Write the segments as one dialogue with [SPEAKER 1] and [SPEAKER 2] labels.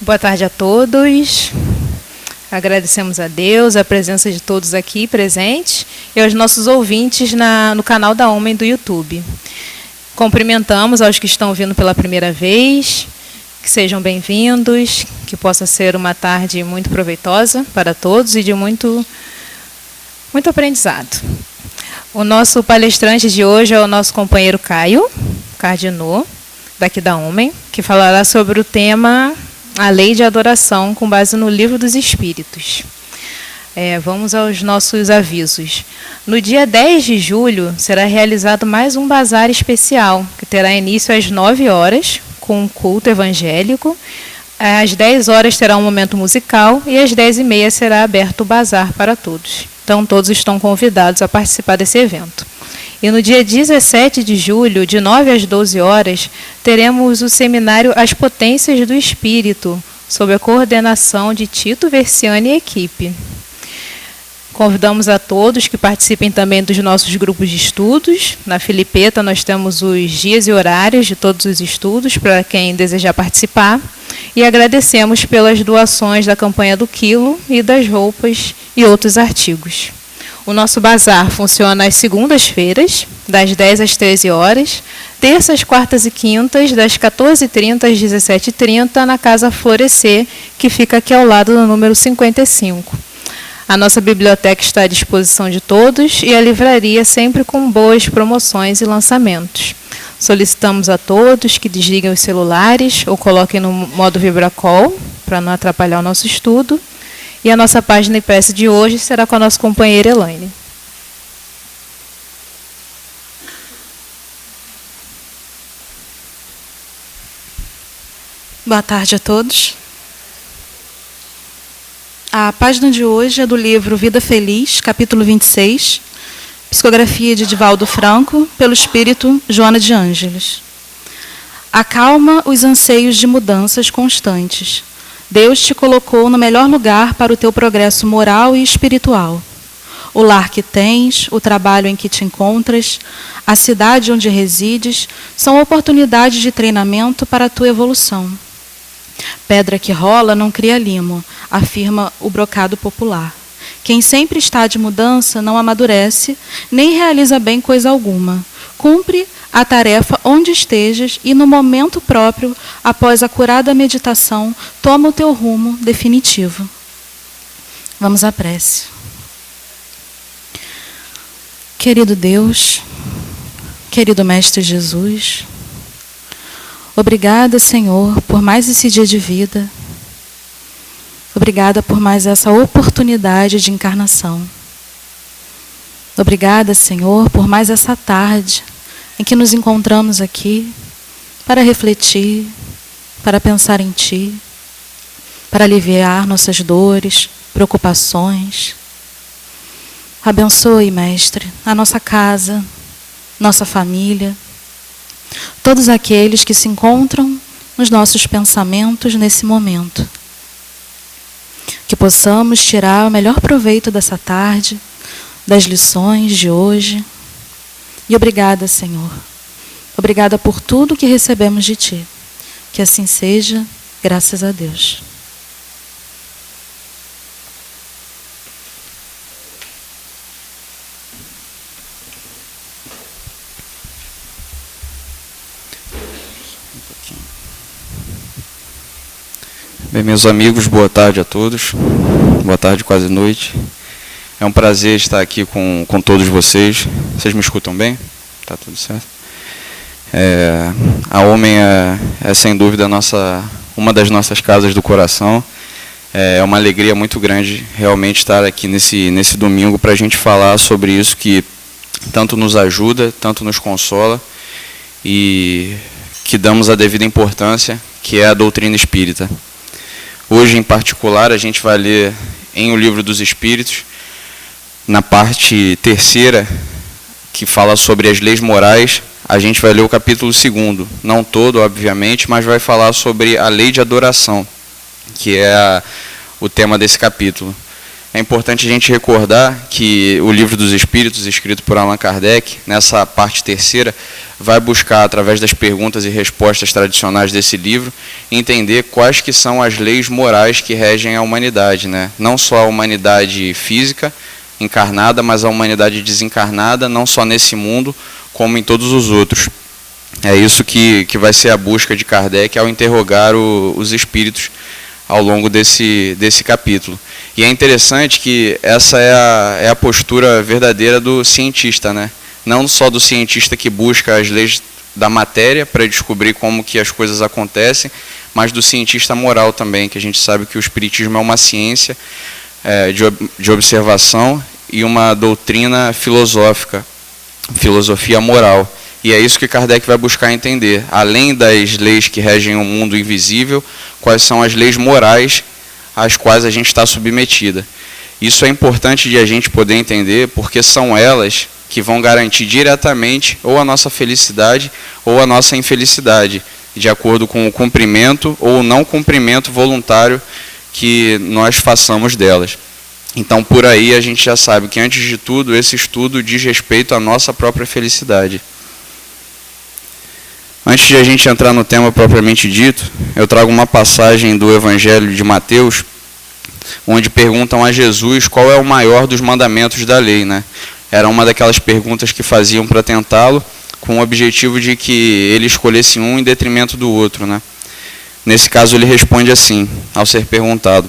[SPEAKER 1] Boa tarde a todos. Agradecemos a Deus, a presença de todos aqui presentes e aos nossos ouvintes no canal da Homem do YouTube. Cumprimentamos aos que estão vindo pela primeira vez, que sejam bem-vindos, que possa ser uma tarde muito proveitosa para todos e de muito aprendizado. O nosso palestrante de hoje é o nosso companheiro Caio Cardinô, daqui da Homem, que falará sobre o tema A Lei de Adoração, com base no Livro dos Espíritos. Vamos aos nossos avisos. No dia 10 de julho, será realizado mais um bazar especial, que terá início às 9 horas, com um culto evangélico. Às 10 horas terá um momento musical e às 10h30 será aberto o bazar para todos. Então, todos estão convidados a participar desse evento. E no dia 17 de julho, de 9 às 12 horas, teremos o seminário As Potências do Espírito, sob a coordenação de Tito Versiani e equipe. Convidamos a todos que participem também dos nossos grupos de estudos. Na Filipeta nós temos os dias e horários de todos os estudos para quem desejar participar. E agradecemos pelas doações da campanha do quilo e das roupas e outros artigos. O nosso bazar funciona às segundas-feiras, das 10 às 13 horas, terças, quartas e quintas, das 14h30 às 17h30, na Casa Florescer, que fica aqui ao lado do número 55. A nossa biblioteca está à disposição de todos e a livraria sempre com boas promoções e lançamentos. Solicitamos a todos que desliguem os celulares ou coloquem no modo vibracol, para não atrapalhar o nosso estudo. E a nossa página e peça de hoje será com a nossa companheira Elaine.
[SPEAKER 2] Boa tarde a todos. A página de hoje é do livro Vida Feliz, capítulo 26, psicografia de Divaldo Franco, pelo espírito Joana de Ângeles. Acalma os anseios de mudanças constantes. Deus te colocou no melhor lugar para o teu progresso moral e espiritual. O lar que tens, o trabalho em que te encontras, a cidade onde resides, são oportunidades de treinamento para a tua evolução. Pedra que rola não cria limo, afirma o brocado popular. Quem sempre está de mudança não amadurece, nem realiza bem coisa alguma. Cumpre a tarefa onde estejas e, no momento próprio, após a curada meditação, toma o teu rumo definitivo. Vamos à prece. Querido Deus, querido Mestre Jesus, obrigada, Senhor, por mais esse dia de vida. Obrigada por mais essa oportunidade de encarnação. Obrigada, Senhor, por mais essa tarde em que nos encontramos aqui para refletir, para pensar em Ti, para aliviar nossas dores, preocupações. Abençoe, Mestre, a nossa casa, nossa família, todos aqueles que se encontram nos nossos pensamentos nesse momento. Que possamos tirar o melhor proveito dessa tarde, das lições de hoje. E obrigada, Senhor. Obrigada por tudo que recebemos de Ti. Que assim seja, graças a Deus.
[SPEAKER 3] Bem, meus amigos, boa tarde a todos. Boa tarde, quase noite. É um prazer estar aqui com todos vocês. Vocês me escutam bem? Tá tudo certo? A Homem é sem dúvida uma das nossas casas do coração. É uma alegria muito grande realmente estar aqui nesse domingo para a gente falar sobre isso que tanto nos ajuda, tanto nos consola e que damos a devida importância, que é a doutrina espírita. Hoje, em particular, a gente vai ler em O Livro dos Espíritos, na parte terceira, que fala sobre as leis morais, a gente vai ler o capítulo 2º, não todo, obviamente, mas vai falar sobre a lei de adoração, que é o tema desse capítulo. É importante a gente recordar que o Livro dos Espíritos, escrito por Allan Kardec, nessa parte terceira, vai buscar, através das perguntas e respostas tradicionais desse livro, entender quais que são as leis morais que regem a humanidade, né? Não só a humanidade física, encarnada, mas a humanidade desencarnada, não só nesse mundo, como em todos os outros. É isso que vai ser a busca de Kardec ao interrogar os espíritos ao longo desse capítulo. E é interessante que essa é a postura verdadeira do cientista, né? Não só do cientista que busca as leis da matéria para descobrir como que as coisas acontecem, mas do cientista moral também, que a gente sabe que o espiritismo é uma ciência de observação e uma doutrina filosófica, filosofia moral. E é isso que Kardec vai buscar entender. Além das leis que regem o mundo invisível, quais são as leis morais às quais a gente está submetida. Isso é importante de a gente poder entender, porque são elas que vão garantir diretamente ou a nossa felicidade ou a nossa infelicidade, de acordo com o cumprimento ou o não cumprimento voluntário que nós façamos delas. Então, por aí, a gente já sabe que, antes de tudo, esse estudo diz respeito à nossa própria felicidade. Antes de a gente entrar no tema propriamente dito, eu trago uma passagem do Evangelho de Mateus, onde perguntam a Jesus qual é o maior dos mandamentos da lei, né? Era uma daquelas perguntas que faziam para tentá-lo, com o objetivo de que ele escolhesse um em detrimento do outro, né? Nesse caso, ele responde assim, ao ser perguntado: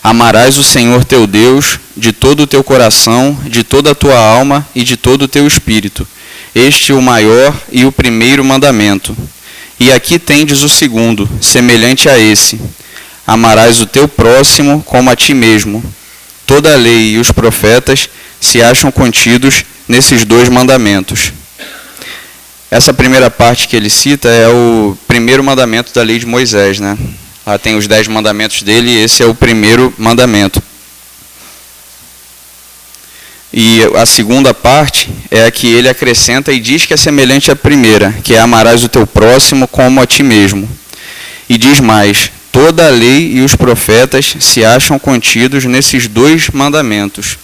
[SPEAKER 3] amarás o Senhor teu Deus de todo o teu coração, de toda a tua alma e de todo o teu espírito. Este é o maior e o primeiro mandamento. E aqui tendes o segundo, semelhante a esse: amarás o teu próximo como a ti mesmo. Toda a lei e os profetas se acham contidos nesses dois mandamentos. Essa primeira parte que ele cita é o primeiro mandamento da lei de Moisés, né? Lá tem os 10 mandamentos dele e esse é o primeiro mandamento. E a segunda parte é a que ele acrescenta e diz que é semelhante à primeira, que é amarás o teu próximo como a ti mesmo. E diz mais: toda a lei e os profetas se acham contidos nesses dois mandamentos.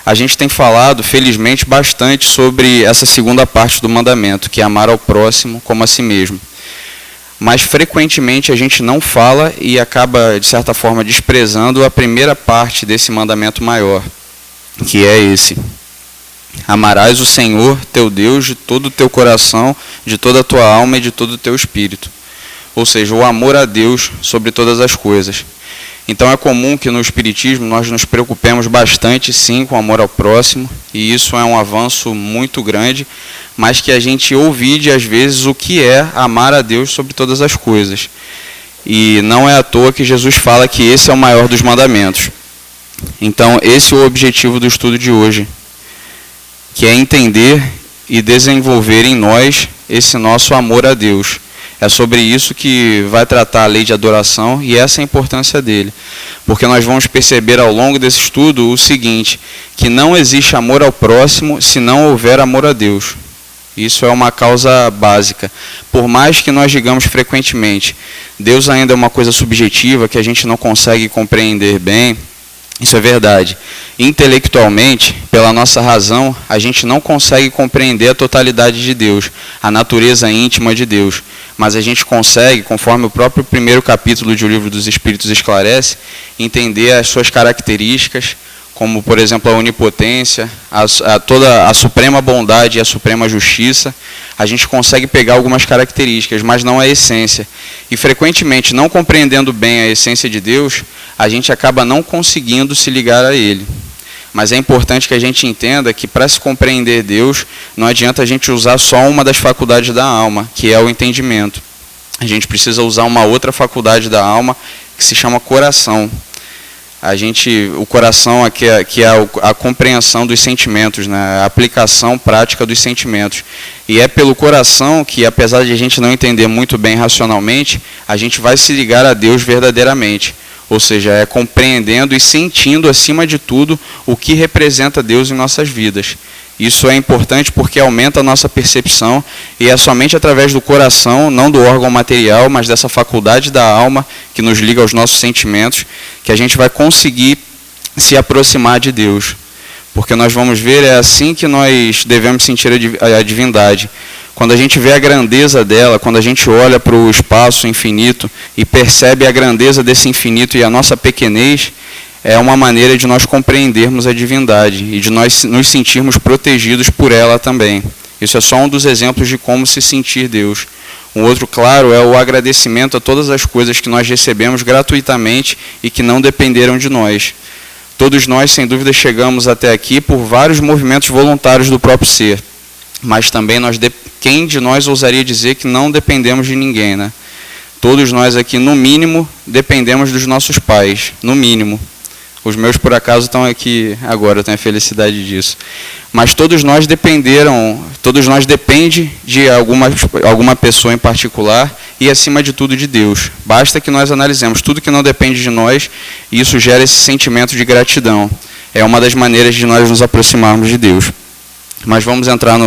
[SPEAKER 3] A gente tem falado, felizmente, bastante sobre essa segunda parte do mandamento, que é amar ao próximo como a si mesmo. Mas frequentemente a gente não fala e acaba, de certa forma, desprezando a primeira parte desse mandamento maior, que é esse: amarás o Senhor teu Deus de todo o teu coração, de toda a tua alma e de todo o teu espírito. Ou seja, o amor a Deus sobre todas as coisas. Então é comum que no Espiritismo nós nos preocupemos bastante, sim, com o amor ao próximo, e isso é um avanço muito grande, mas que a gente ouvide às vezes o que é amar a Deus sobre todas as coisas. E não é à toa que Jesus fala que esse é o maior dos mandamentos. Então, esse é o objetivo do estudo de hoje, que é entender e desenvolver em nós esse nosso amor a Deus. É sobre isso que vai tratar a lei de adoração e essa é a importância dele. Porque nós vamos perceber ao longo desse estudo o seguinte, que não existe amor ao próximo se não houver amor a Deus. Isso é uma causa básica. Por mais que nós digamos frequentemente, Deus ainda é uma coisa subjetiva que a gente não consegue compreender bem. Isso é verdade. Intelectualmente, pela nossa razão, a gente não consegue compreender a totalidade de Deus, a natureza íntima de Deus. Mas a gente consegue, conforme o próprio primeiro capítulo de O Livro dos Espíritos esclarece, entender as suas características, como, por exemplo, a onipotência, toda a suprema bondade e a suprema justiça. A gente consegue pegar algumas características, mas não a essência. E, frequentemente, não compreendendo bem a essência de Deus, a gente acaba não conseguindo se ligar a Ele. Mas é importante que a gente entenda que, para se compreender Deus, não adianta a gente usar só uma das faculdades da alma, que é o entendimento. A gente precisa usar uma outra faculdade da alma, que se chama coração. O coração aqui que é a compreensão dos sentimentos, né? A aplicação prática dos sentimentos. E é pelo coração que, apesar de a gente não entender muito bem racionalmente, a gente vai se ligar a Deus verdadeiramente. Ou seja, é compreendendo e sentindo, acima de tudo, o que representa Deus em nossas vidas. Isso é importante porque aumenta a nossa percepção e é somente através do coração, não do órgão material, mas dessa faculdade da alma que nos liga aos nossos sentimentos, que a gente vai conseguir se aproximar de Deus. Porque nós vamos ver, é assim que nós devemos sentir a divindade. Quando a gente vê a grandeza dela, quando a gente olha para o espaço infinito e percebe a grandeza desse infinito e a nossa pequenez, é uma maneira de nós compreendermos a divindade e de nós nos sentirmos protegidos por ela também. Isso é só um dos exemplos de como se sentir Deus. Um outro, claro, é o agradecimento a todas as coisas que nós recebemos gratuitamente e que não dependeram de nós. Todos nós, sem dúvida, chegamos até aqui por vários movimentos voluntários do próprio ser. Mas também quem de nós ousaria dizer que não dependemos de ninguém, né? Todos nós aqui, no mínimo, dependemos dos nossos pais, no mínimo. Os meus, por acaso, estão aqui agora, eu tenho a felicidade disso. Mas todos nós dependem de alguma pessoa em particular e, acima de tudo, de Deus. Basta que nós analisemos tudo que não depende de nós e isso gera esse sentimento de gratidão. É uma das maneiras de nós nos aproximarmos de Deus. Mas vamos entrar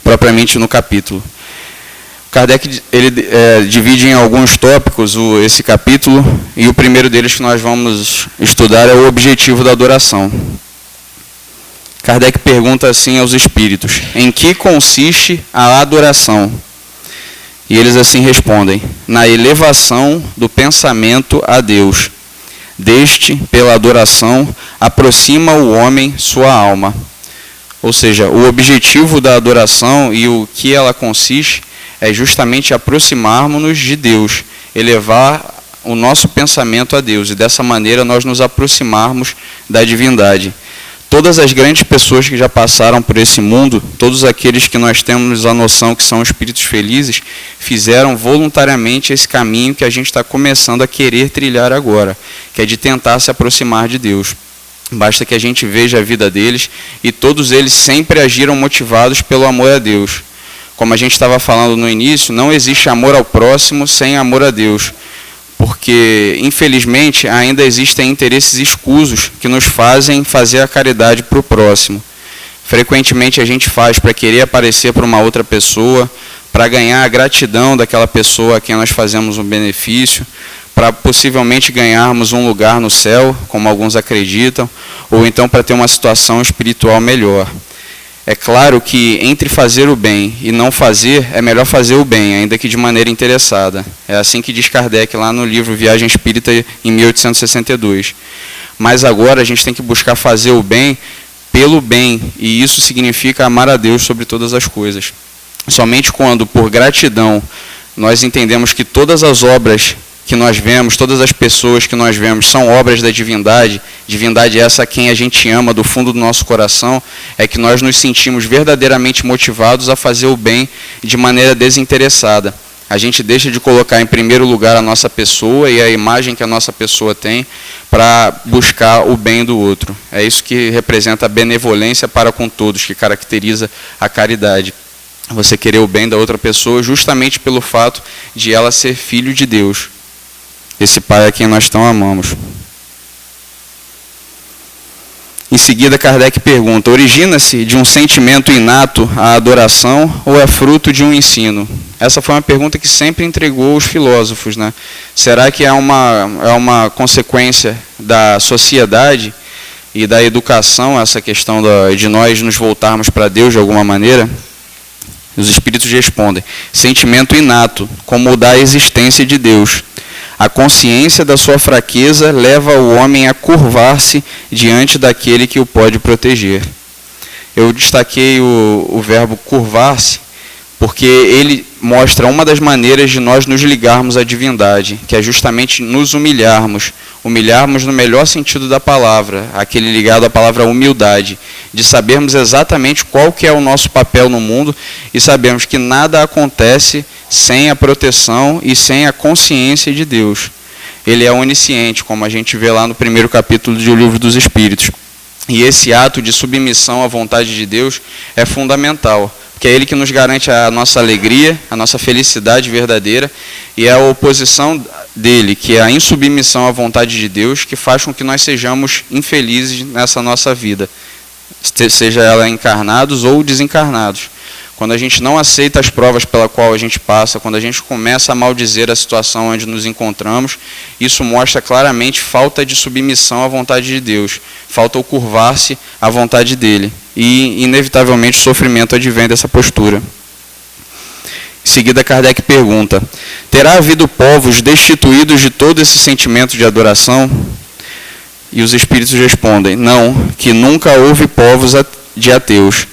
[SPEAKER 3] propriamente no capítulo. Kardec divide em alguns tópicos esse capítulo, e o primeiro deles que nós vamos estudar é o objetivo da adoração. Kardec pergunta assim aos espíritos: em que consiste a adoração? E eles assim respondem: na elevação do pensamento a Deus. Deste, pela adoração, aproxima o homem sua alma. Ou seja, o objetivo da adoração e o que ela consiste é justamente aproximarmos-nos de Deus, elevar o nosso pensamento a Deus, e dessa maneira nós nos aproximarmos da divindade. Todas as grandes pessoas que já passaram por esse mundo, todos aqueles que nós temos a noção que são espíritos felizes, fizeram voluntariamente esse caminho que a gente está começando a querer trilhar agora, que é de tentar se aproximar de Deus. Basta que a gente veja a vida deles, e todos eles sempre agiram motivados pelo amor a Deus. Como a gente estava falando no início, não existe amor ao próximo sem amor a Deus, porque, infelizmente, ainda existem interesses escusos que nos fazem fazer a caridade para o próximo. Frequentemente a gente faz para querer aparecer para uma outra pessoa, para ganhar a gratidão daquela pessoa a quem nós fazemos um benefício, para possivelmente ganharmos um lugar no céu, como alguns acreditam, ou então para ter uma situação espiritual melhor. É claro que entre fazer o bem e não fazer, é melhor fazer o bem, ainda que de maneira interessada. É assim que diz Kardec lá no livro Viagem Espírita, em 1862. Mas agora a gente tem que buscar fazer o bem pelo bem, e isso significa amar a Deus sobre todas as coisas. Somente quando, por gratidão, nós entendemos que todas as obras que nós vemos, todas as pessoas que nós vemos são obras da divindade, divindade essa a quem a gente ama do fundo do nosso coração, é que nós nos sentimos verdadeiramente motivados a fazer o bem de maneira desinteressada. A gente deixa de colocar em primeiro lugar a nossa pessoa e a imagem que a nossa pessoa tem para buscar o bem do outro. É isso que representa a benevolência para com todos, que caracteriza a caridade. Você querer o bem da outra pessoa justamente pelo fato de ela ser filho de Deus. Esse Pai a quem nós tão amamos. Em seguida, Kardec pergunta: origina-se de um sentimento inato a adoração ou é fruto de um ensino? Essa foi uma pergunta que sempre intrigou os filósofos, né? Será que é uma consequência da sociedade e da educação, essa questão de nós nos voltarmos para Deus de alguma maneira? Os espíritos respondem: sentimento inato, como o da existência de Deus. A consciência da sua fraqueza leva o homem a curvar-se diante daquele que o pode proteger. Eu destaquei o verbo curvar-se, porque ele mostra uma das maneiras de nós nos ligarmos à divindade, que é justamente nos humilharmos no melhor sentido da palavra, aquele ligado à palavra humildade, de sabermos exatamente qual que é o nosso papel no mundo e sabermos que nada acontece sem a proteção e sem a consciência de Deus. Ele é onisciente, como a gente vê lá no primeiro capítulo do Livro dos Espíritos. E esse ato de submissão à vontade de Deus é fundamental, porque é Ele que nos garante a nossa alegria, a nossa felicidade verdadeira, e é a oposição dele, que é a insubmissão à vontade de Deus, que faz com que nós sejamos infelizes nessa nossa vida, seja ela encarnados ou desencarnados. Quando a gente não aceita as provas pela qual a gente passa, quando a gente começa a maldizer a situação onde nos encontramos, isso mostra claramente falta de submissão à vontade de Deus, falta o curvar-se à vontade dele. E, inevitavelmente, o sofrimento advém dessa postura. Em seguida, Kardec pergunta: terá havido povos destituídos de todo esse sentimento de adoração? E os espíritos respondem: não, que nunca houve povos de ateus.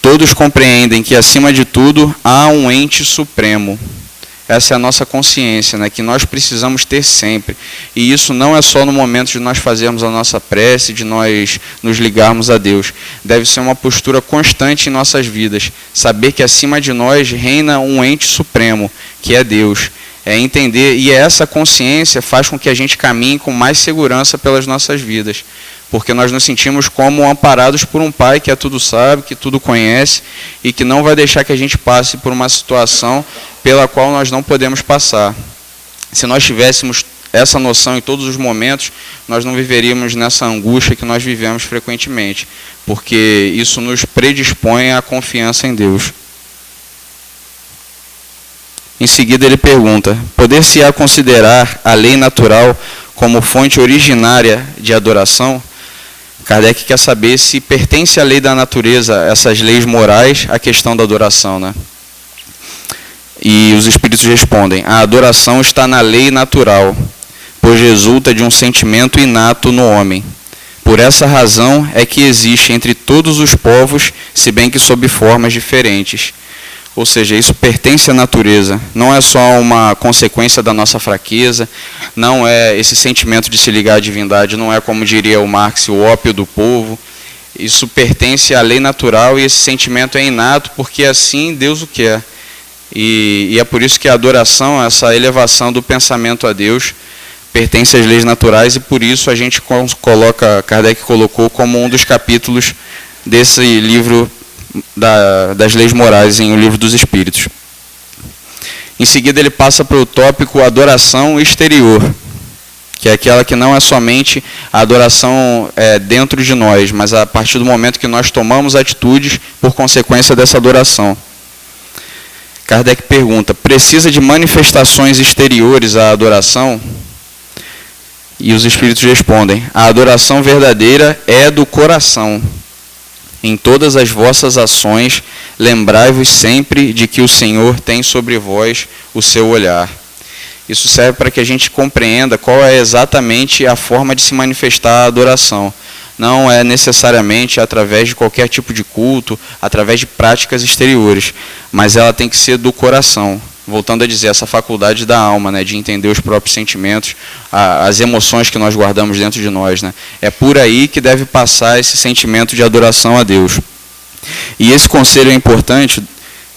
[SPEAKER 3] Todos compreendem que, acima de tudo, há um ente supremo. Essa é a nossa consciência, né, que nós precisamos ter sempre. E isso não é só no momento de nós fazermos a nossa prece, de nós nos ligarmos a Deus. Deve ser uma postura constante em nossas vidas. Saber que acima de nós reina um ente supremo, que é Deus. É entender, e essa consciência faz com que a gente caminhe com mais segurança pelas nossas vidas. Porque nós nos sentimos como amparados por um Pai que tudo sabe, que tudo conhece e que não vai deixar que a gente passe por uma situação pela qual nós não podemos passar. Se nós tivéssemos essa noção em todos os momentos, nós não viveríamos nessa angústia que nós vivemos frequentemente, porque isso nos predispõe à confiança em Deus. Em seguida ele pergunta: poder-se-á considerar a lei natural como fonte originária de adoração? Kardec quer saber se pertence à lei da natureza, essas leis morais, à questão da adoração, né? E os espíritos respondem: a adoração está na lei natural, pois resulta de um sentimento inato no homem. Por essa razão é que existe entre todos os povos, se bem que sob formas diferentes. Ou seja, isso pertence à natureza, não é só uma consequência da nossa fraqueza, não é esse sentimento de se ligar à divindade, não é, como diria o Marx, o ópio do povo. Isso pertence à lei natural e esse sentimento é inato porque assim Deus o quer. E é por isso que a adoração, essa elevação do pensamento a Deus, pertence às leis naturais e por isso a gente coloca, Kardec colocou como um dos capítulos desse livro das leis morais em O Livro dos Espíritos. Em seguida ele passa para o tópico adoração exterior, que é aquela que não é somente a adoração dentro de nós, mas a partir do momento que nós tomamos atitudes por consequência dessa adoração. Kardec pergunta: precisa de manifestações exteriores à adoração? E os espíritos respondem: a adoração verdadeira é do coração. Em todas as vossas ações, lembrai-vos sempre de que o Senhor tem sobre vós o seu olhar. Isso serve para que a gente compreenda qual é exatamente a forma de se manifestar a adoração. Não é necessariamente através de qualquer tipo de culto, através de práticas exteriores, mas ela tem que ser do coração. Voltando a dizer, essa faculdade da alma, né, de entender os próprios sentimentos, as emoções que nós guardamos dentro de nós, né, é por aí que deve passar esse sentimento de adoração a Deus. E esse conselho é importante,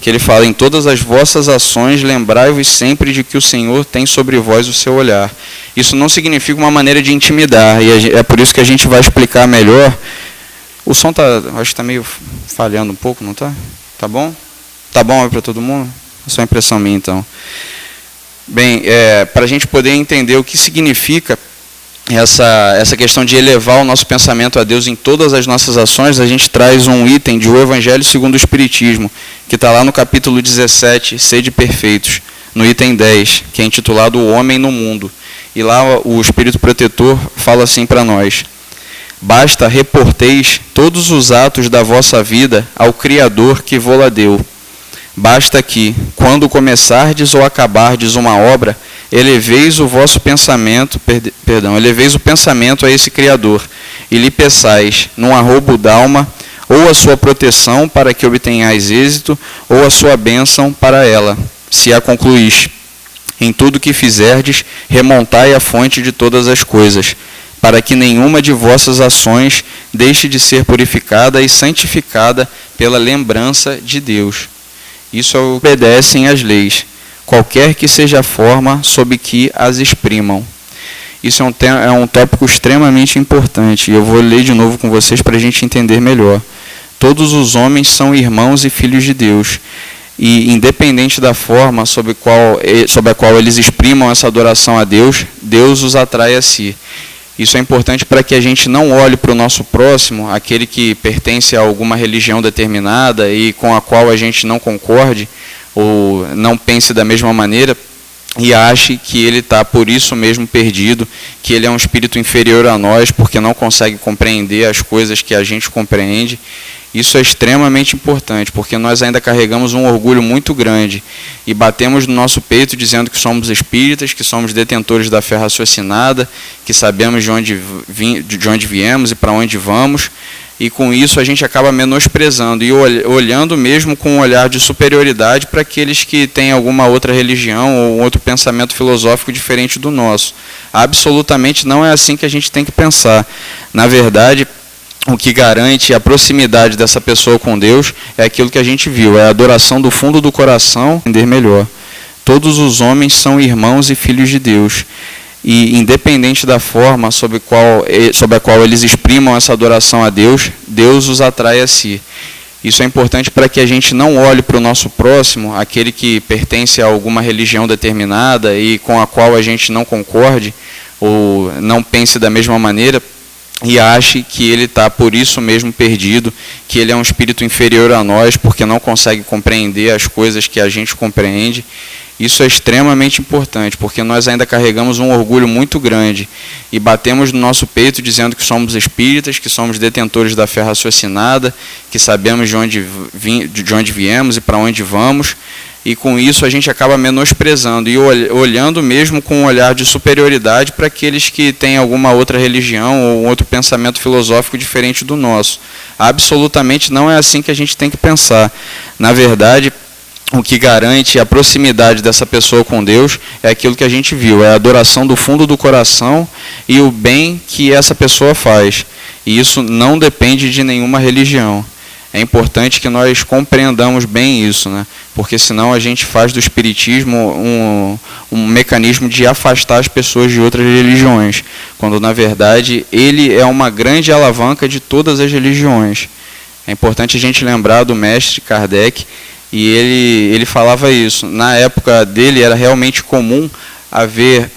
[SPEAKER 3] que ele fala: em todas as vossas ações, lembrai-vos sempre de que o Senhor tem sobre vós o seu olhar. Isso não significa uma maneira de intimidar, e é por isso que a gente vai explicar melhor. O som acho que está meio falhando um pouco, não está? Tá bom? Tá bom para todo mundo? É só impressão minha, então. Bem, para a gente poder entender o que significa essa questão de elevar o nosso pensamento a Deus em todas as nossas ações, a gente traz um item de O Evangelho segundo o Espiritismo, que está lá no capítulo 17, Sede Perfeitos, no item 10, que é intitulado O Homem no Mundo. E lá o Espírito Protetor fala assim para nós: basta reporteis todos os atos da vossa vida ao Criador que vô-la deu. Basta que, quando começardes ou acabardes uma obra, eleveis o vosso pensamento, eleveis o pensamento a esse Criador, e lhe peçais, num arrobo d'alma, ou a sua proteção para que obtenhais êxito, ou a sua bênção para ela, se a concluís. Em tudo que fizerdes, remontai a fonte de todas as coisas, para que nenhuma de vossas ações deixe de ser purificada e santificada pela lembrança de Deus. Isso obedecem às leis, qualquer que seja a forma sob que as exprimam. Isso é um tópico extremamente importante, e eu vou ler de novo com vocês para a gente entender melhor. Todos os homens são irmãos e filhos de Deus, e independente da forma sob a qual eles exprimam essa adoração a Deus, Deus os atrai a si. Isso é importante para que a gente não olhe para o nosso próximo, aquele que pertence a alguma religião determinada e com a qual a gente não concorde ou não pense da mesma maneira, e ache que ele está por isso mesmo perdido, que ele é um espírito inferior a nós porque não consegue compreender as coisas que a gente compreende. Isso é extremamente importante, porque nós ainda carregamos um orgulho muito grande e batemos no nosso peito dizendo que somos espíritas, que somos detentores da fé raciocinada, que sabemos de onde viemos e para onde vamos, e com isso a gente acaba menosprezando e olhando mesmo com um olhar de superioridade para aqueles que têm alguma outra religião ou outro pensamento filosófico diferente do nosso. Absolutamente não é assim que a gente tem que pensar. Na verdade, o que garante a proximidade dessa pessoa com Deus é aquilo que a gente viu, é a adoração do fundo do coração, entender melhor. Todos os homens são irmãos e filhos de Deus. E independente da forma sobre a qual eles exprimam essa adoração a Deus, Deus os atrai a si. Isso é importante para que a gente não olhe para o nosso próximo, aquele que pertence a alguma religião determinada e com a qual a gente não concorde ou não pense da mesma maneira, e ache que ele está por isso mesmo perdido, que ele é um espírito inferior a nós porque não consegue compreender as coisas que a gente compreende. Isso é extremamente importante, porque nós ainda carregamos um orgulho muito grande e batemos no nosso peito dizendo que somos espíritas, que somos detentores da fé raciocinada, que sabemos de onde viemos e para onde vamos, e com isso a gente acaba menosprezando e olhando mesmo com um olhar de superioridade para aqueles que têm alguma outra religião ou outro pensamento filosófico diferente do nosso. Absolutamente não é assim que a gente tem que pensar. Na verdade, o que garante a proximidade dessa pessoa com Deus é aquilo que a gente viu, é a adoração do fundo do coração e o bem que essa pessoa faz. E isso não depende de nenhuma religião. É importante que nós compreendamos bem isso, né? Porque senão a gente faz do espiritismo um mecanismo de afastar as pessoas de outras religiões, quando na verdade ele é uma grande alavanca de todas as religiões. É importante a gente lembrar do mestre Kardec, e ele falava isso. Na época dele era realmente comum haver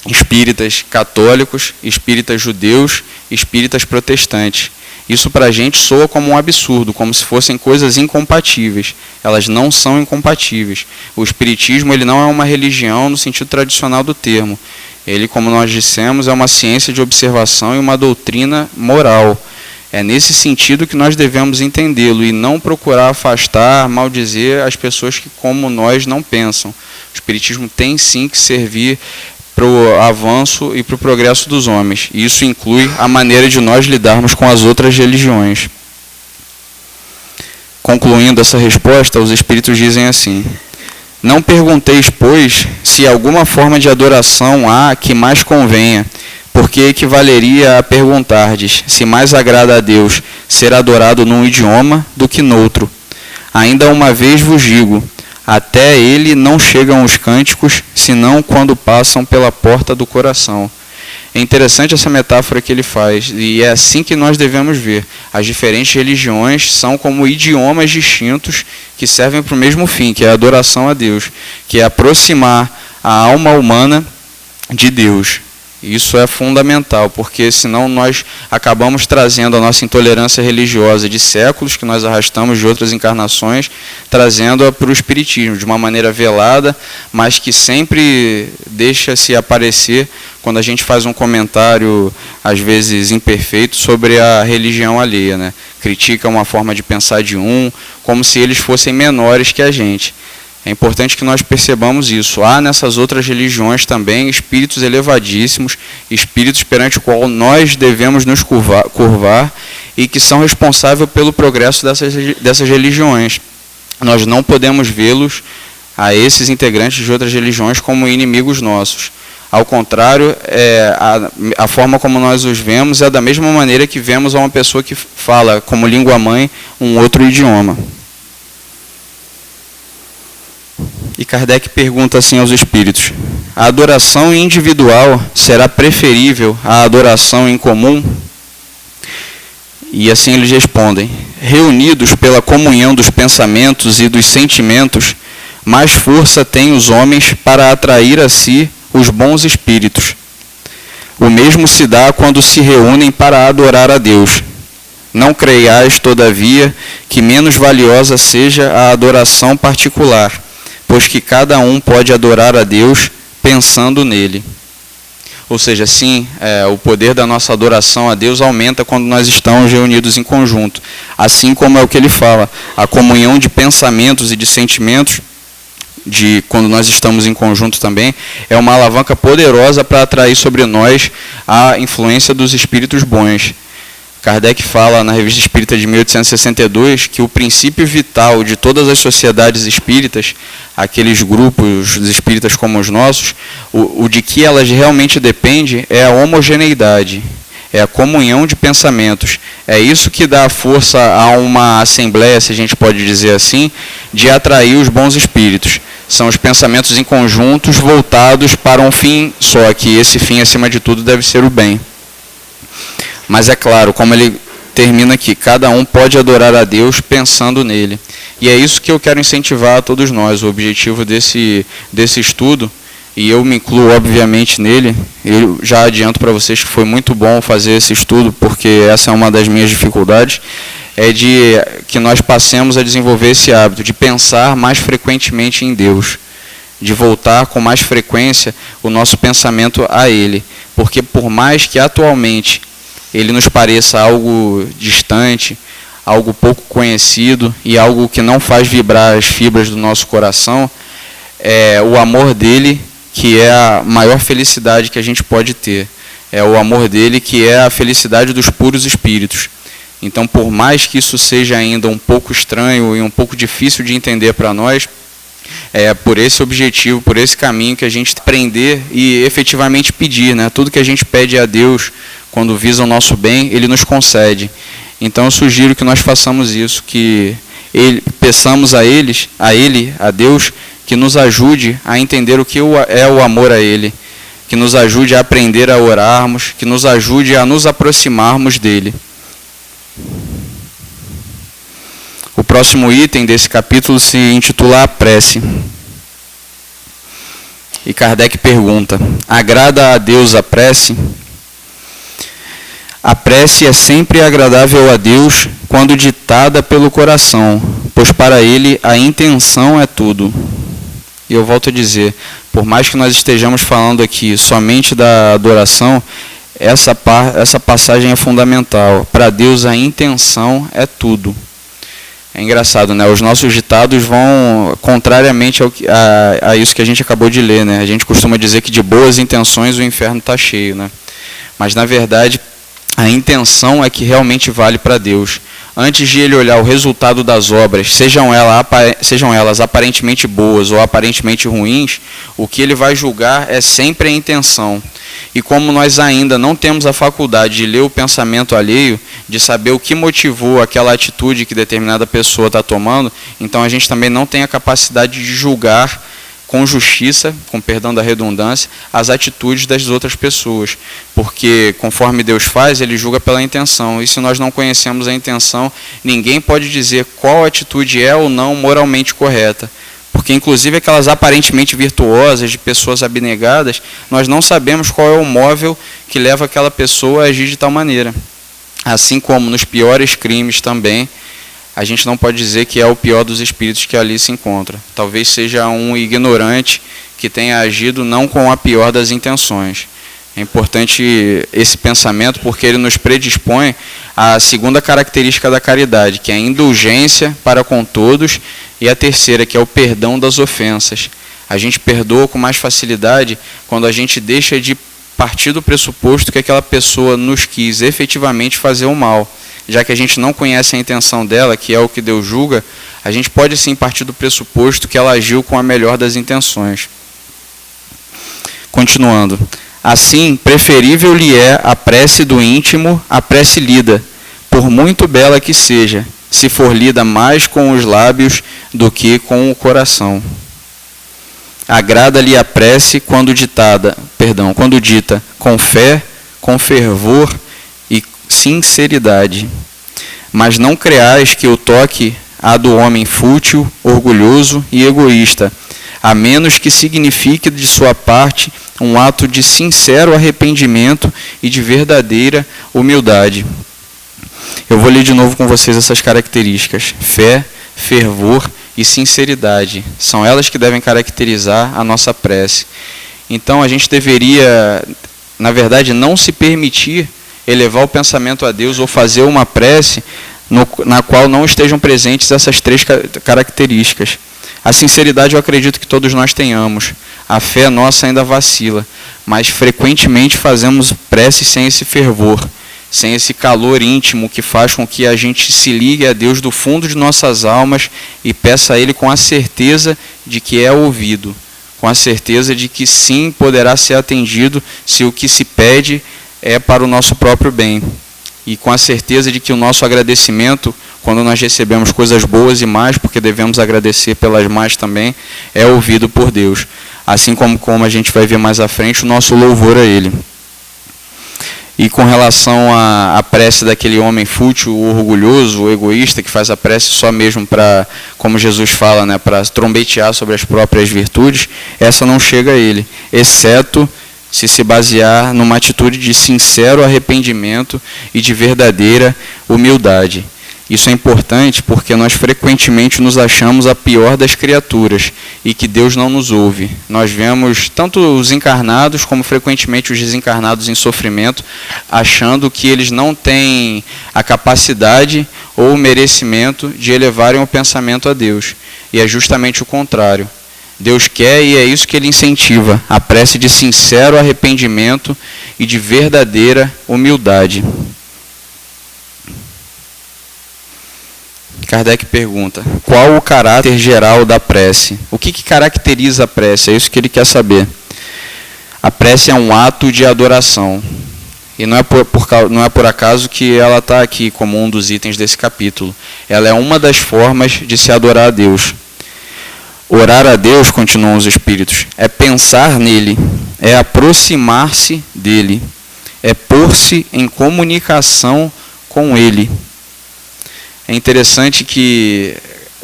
[SPEAKER 3] espíritas católicos, espíritas judeus, espíritas protestantes. Isso para a gente soa como um absurdo, como se fossem coisas incompatíveis. Elas não são incompatíveis. O espiritismo ele não é uma religião no sentido tradicional do termo. Ele, como nós dissemos, é uma ciência de observação e uma doutrina moral. É nesse sentido que nós devemos entendê-lo e não procurar afastar, maldizer as pessoas que, como nós, não pensam. O espiritismo tem sim que servir para o avanço e para o progresso dos homens. E isso inclui a maneira de nós lidarmos com as outras religiões. Concluindo essa resposta, os espíritos dizem assim: não pergunteis, pois, se alguma forma de adoração há que mais convenha, porque equivaleria a perguntardes se mais agrada a Deus ser adorado num idioma do que noutro. Ainda uma vez vos digo, até ele não chegam os cânticos, senão quando passam pela porta do coração. É interessante essa metáfora que ele faz, e é assim que nós devemos ver. As diferentes religiões são como idiomas distintos que servem para o mesmo fim, que é a adoração a Deus, que é aproximar a alma humana de Deus. Isso é fundamental, porque senão nós acabamos trazendo a nossa intolerância religiosa de séculos, que nós arrastamos de outras encarnações, trazendo-a para o espiritismo, de uma maneira velada, mas que sempre deixa-se aparecer quando a gente faz um comentário, às vezes imperfeito, sobre a religião alheia, né? Critica uma forma de pensar de como se eles fossem menores que a gente. É importante que nós percebamos isso. Há nessas outras religiões também espíritos elevadíssimos, espíritos perante o qual nós devemos nos curvar e que são responsáveis pelo progresso dessas religiões. Nós não podemos vê-los, a esses integrantes de outras religiões, como inimigos nossos. Ao contrário, a forma como nós os vemos é da mesma maneira que vemos a uma pessoa que fala como língua-mãe um outro idioma. E Kardec pergunta assim aos espíritos: a adoração individual será preferível à adoração em comum? E assim eles respondem: reunidos pela comunhão dos pensamentos e dos sentimentos, mais força têm os homens para atrair a si os bons espíritos. O mesmo se dá quando se reúnem para adorar a Deus. Não creiais, todavia, que menos valiosa seja a adoração particular, pois que cada um pode adorar a Deus pensando nele. Ou seja, sim, o poder da nossa adoração a Deus aumenta quando nós estamos reunidos em conjunto. Assim como é o que ele fala, a comunhão de pensamentos e de sentimentos, quando nós estamos em conjunto também, é uma alavanca poderosa para atrair sobre nós a influência dos espíritos bons. Kardec fala na Revista Espírita de 1862 que o princípio vital de todas as sociedades espíritas, aqueles grupos espíritas como os nossos, o de que elas realmente dependem é a homogeneidade, é a comunhão de pensamentos. É isso que dá força a uma assembleia, se a gente pode dizer assim, de atrair os bons espíritos. São os pensamentos em conjuntos voltados para um fim só, que esse fim, acima de tudo, deve ser o bem. Mas é claro, como ele termina aqui, cada um pode adorar a Deus pensando nele. E é isso que eu quero incentivar a todos nós. O objetivo desse estudo, e eu me incluo obviamente nele, eu já adianto para vocês que foi muito bom fazer esse estudo, porque essa é uma das minhas dificuldades, é de que nós passemos a desenvolver esse hábito de pensar mais frequentemente em Deus, de voltar com mais frequência o nosso pensamento a Ele. Porque por mais que atualmente ele nos pareça algo distante, algo pouco conhecido e algo que não faz vibrar as fibras do nosso coração, é o amor dele que é a maior felicidade que a gente pode ter. É o amor dele que é a felicidade dos puros espíritos. Então, por mais que isso seja ainda um pouco estranho e um pouco difícil de entender para nós, é por esse objetivo, por esse caminho que a gente aprender e efetivamente pedir, né? Tudo que a gente pede a Deus, quando visa o nosso bem, Ele nos concede. Então eu sugiro que nós façamos isso, que peçamos a Deus, que nos ajude a entender o que é o amor a Ele, que nos ajude a aprender a orarmos, que nos ajude a nos aproximarmos dEle. O próximo item desse capítulo se intitula A Prece. E Kardec pergunta: agrada a Deus a prece? A prece é sempre agradável a Deus quando ditada pelo coração, pois para Ele a intenção é tudo. E eu volto a dizer, por mais que nós estejamos falando aqui somente da adoração, essa passagem é fundamental. Para Deus a intenção é tudo. É engraçado, né? Os nossos ditados vão contrariamente a isso que a gente acabou de ler, né? A gente costuma dizer que de boas intenções o inferno está cheio, né? Mas, na verdade, a intenção é que realmente vale para Deus. Antes de Ele olhar o resultado das obras, sejam elas aparentemente boas ou aparentemente ruins, o que Ele vai julgar é sempre a intenção. E como nós ainda não temos a faculdade de ler o pensamento alheio, de saber o que motivou aquela atitude que determinada pessoa está tomando, então a gente também não tem a capacidade de julgar com justiça, com perdão da redundância, as atitudes das outras pessoas. Porque conforme Deus faz, Ele julga pela intenção. E se nós não conhecemos a intenção, ninguém pode dizer qual atitude é ou não moralmente correta. Porque, inclusive, aquelas aparentemente virtuosas, de pessoas abnegadas, nós não sabemos qual é o móvel que leva aquela pessoa a agir de tal maneira. Assim como nos piores crimes também, a gente não pode dizer que é o pior dos espíritos que ali se encontra. Talvez seja um ignorante que tenha agido não com a pior das intenções. É importante esse pensamento porque ele nos predispõe à segunda característica da caridade, que é a indulgência para com todos, e a terceira, que é o perdão das ofensas. A gente perdoa com mais facilidade quando a gente deixa de partir do pressuposto que aquela pessoa nos quis efetivamente fazer o mal. Já que a gente não conhece a intenção dela, que é o que Deus julga, a gente pode sim partir do pressuposto que ela agiu com a melhor das intenções. Continuando. Assim, preferível lhe é a prece do íntimo, a prece lida, por muito bela que seja, se for lida mais com os lábios do que com o coração. Agrada-lhe a prece quando dita com fé, com fervor e sinceridade. Mas não creais que o toque há do homem fútil, orgulhoso e egoísta, a menos que signifique de sua parte um ato de sincero arrependimento e de verdadeira humildade. Eu vou ler de novo com vocês essas características: fé, fervor e sinceridade. São elas que devem caracterizar a nossa prece. Então a gente deveria, na verdade, não se permitir elevar o pensamento a Deus ou fazer uma prece na qual não estejam presentes essas três características. A sinceridade eu acredito que todos nós tenhamos. A fé nossa ainda vacila, mas frequentemente fazemos preces sem esse fervor, sem esse calor íntimo que faz com que a gente se ligue a Deus do fundo de nossas almas e peça a Ele com a certeza de que é ouvido, com a certeza de que sim, poderá ser atendido se o que se pede é para o nosso próprio bem. E com a certeza de que o nosso agradecimento, quando nós recebemos coisas boas e más, porque devemos agradecer pelas más também, é ouvido por Deus. Assim como a gente vai ver mais à frente, o nosso louvor a Ele. E com relação à prece daquele homem fútil, orgulhoso, egoísta, que faz a prece só mesmo para, como Jesus fala, né, para trombetear sobre as próprias virtudes, essa não chega a ele, exceto se basear numa atitude de sincero arrependimento e de verdadeira humildade. Isso é importante porque nós frequentemente nos achamos a pior das criaturas e que Deus não nos ouve. Nós vemos tanto os encarnados como frequentemente os desencarnados em sofrimento, achando que eles não têm a capacidade ou o merecimento de elevarem o pensamento a Deus. E é justamente o contrário. Deus quer e é isso que Ele incentiva, a prece de sincero arrependimento e de verdadeira humildade. Kardec pergunta: qual o caráter geral da prece? O que caracteriza a prece? É isso que ele quer saber. A prece é um ato de adoração. E não é por acaso que ela está aqui como um dos itens desse capítulo. Ela é uma das formas de se adorar a Deus. Orar a Deus, continuam os Espíritos, é pensar nele, é aproximar-se dele, é pôr-se em comunicação com ele. É interessante que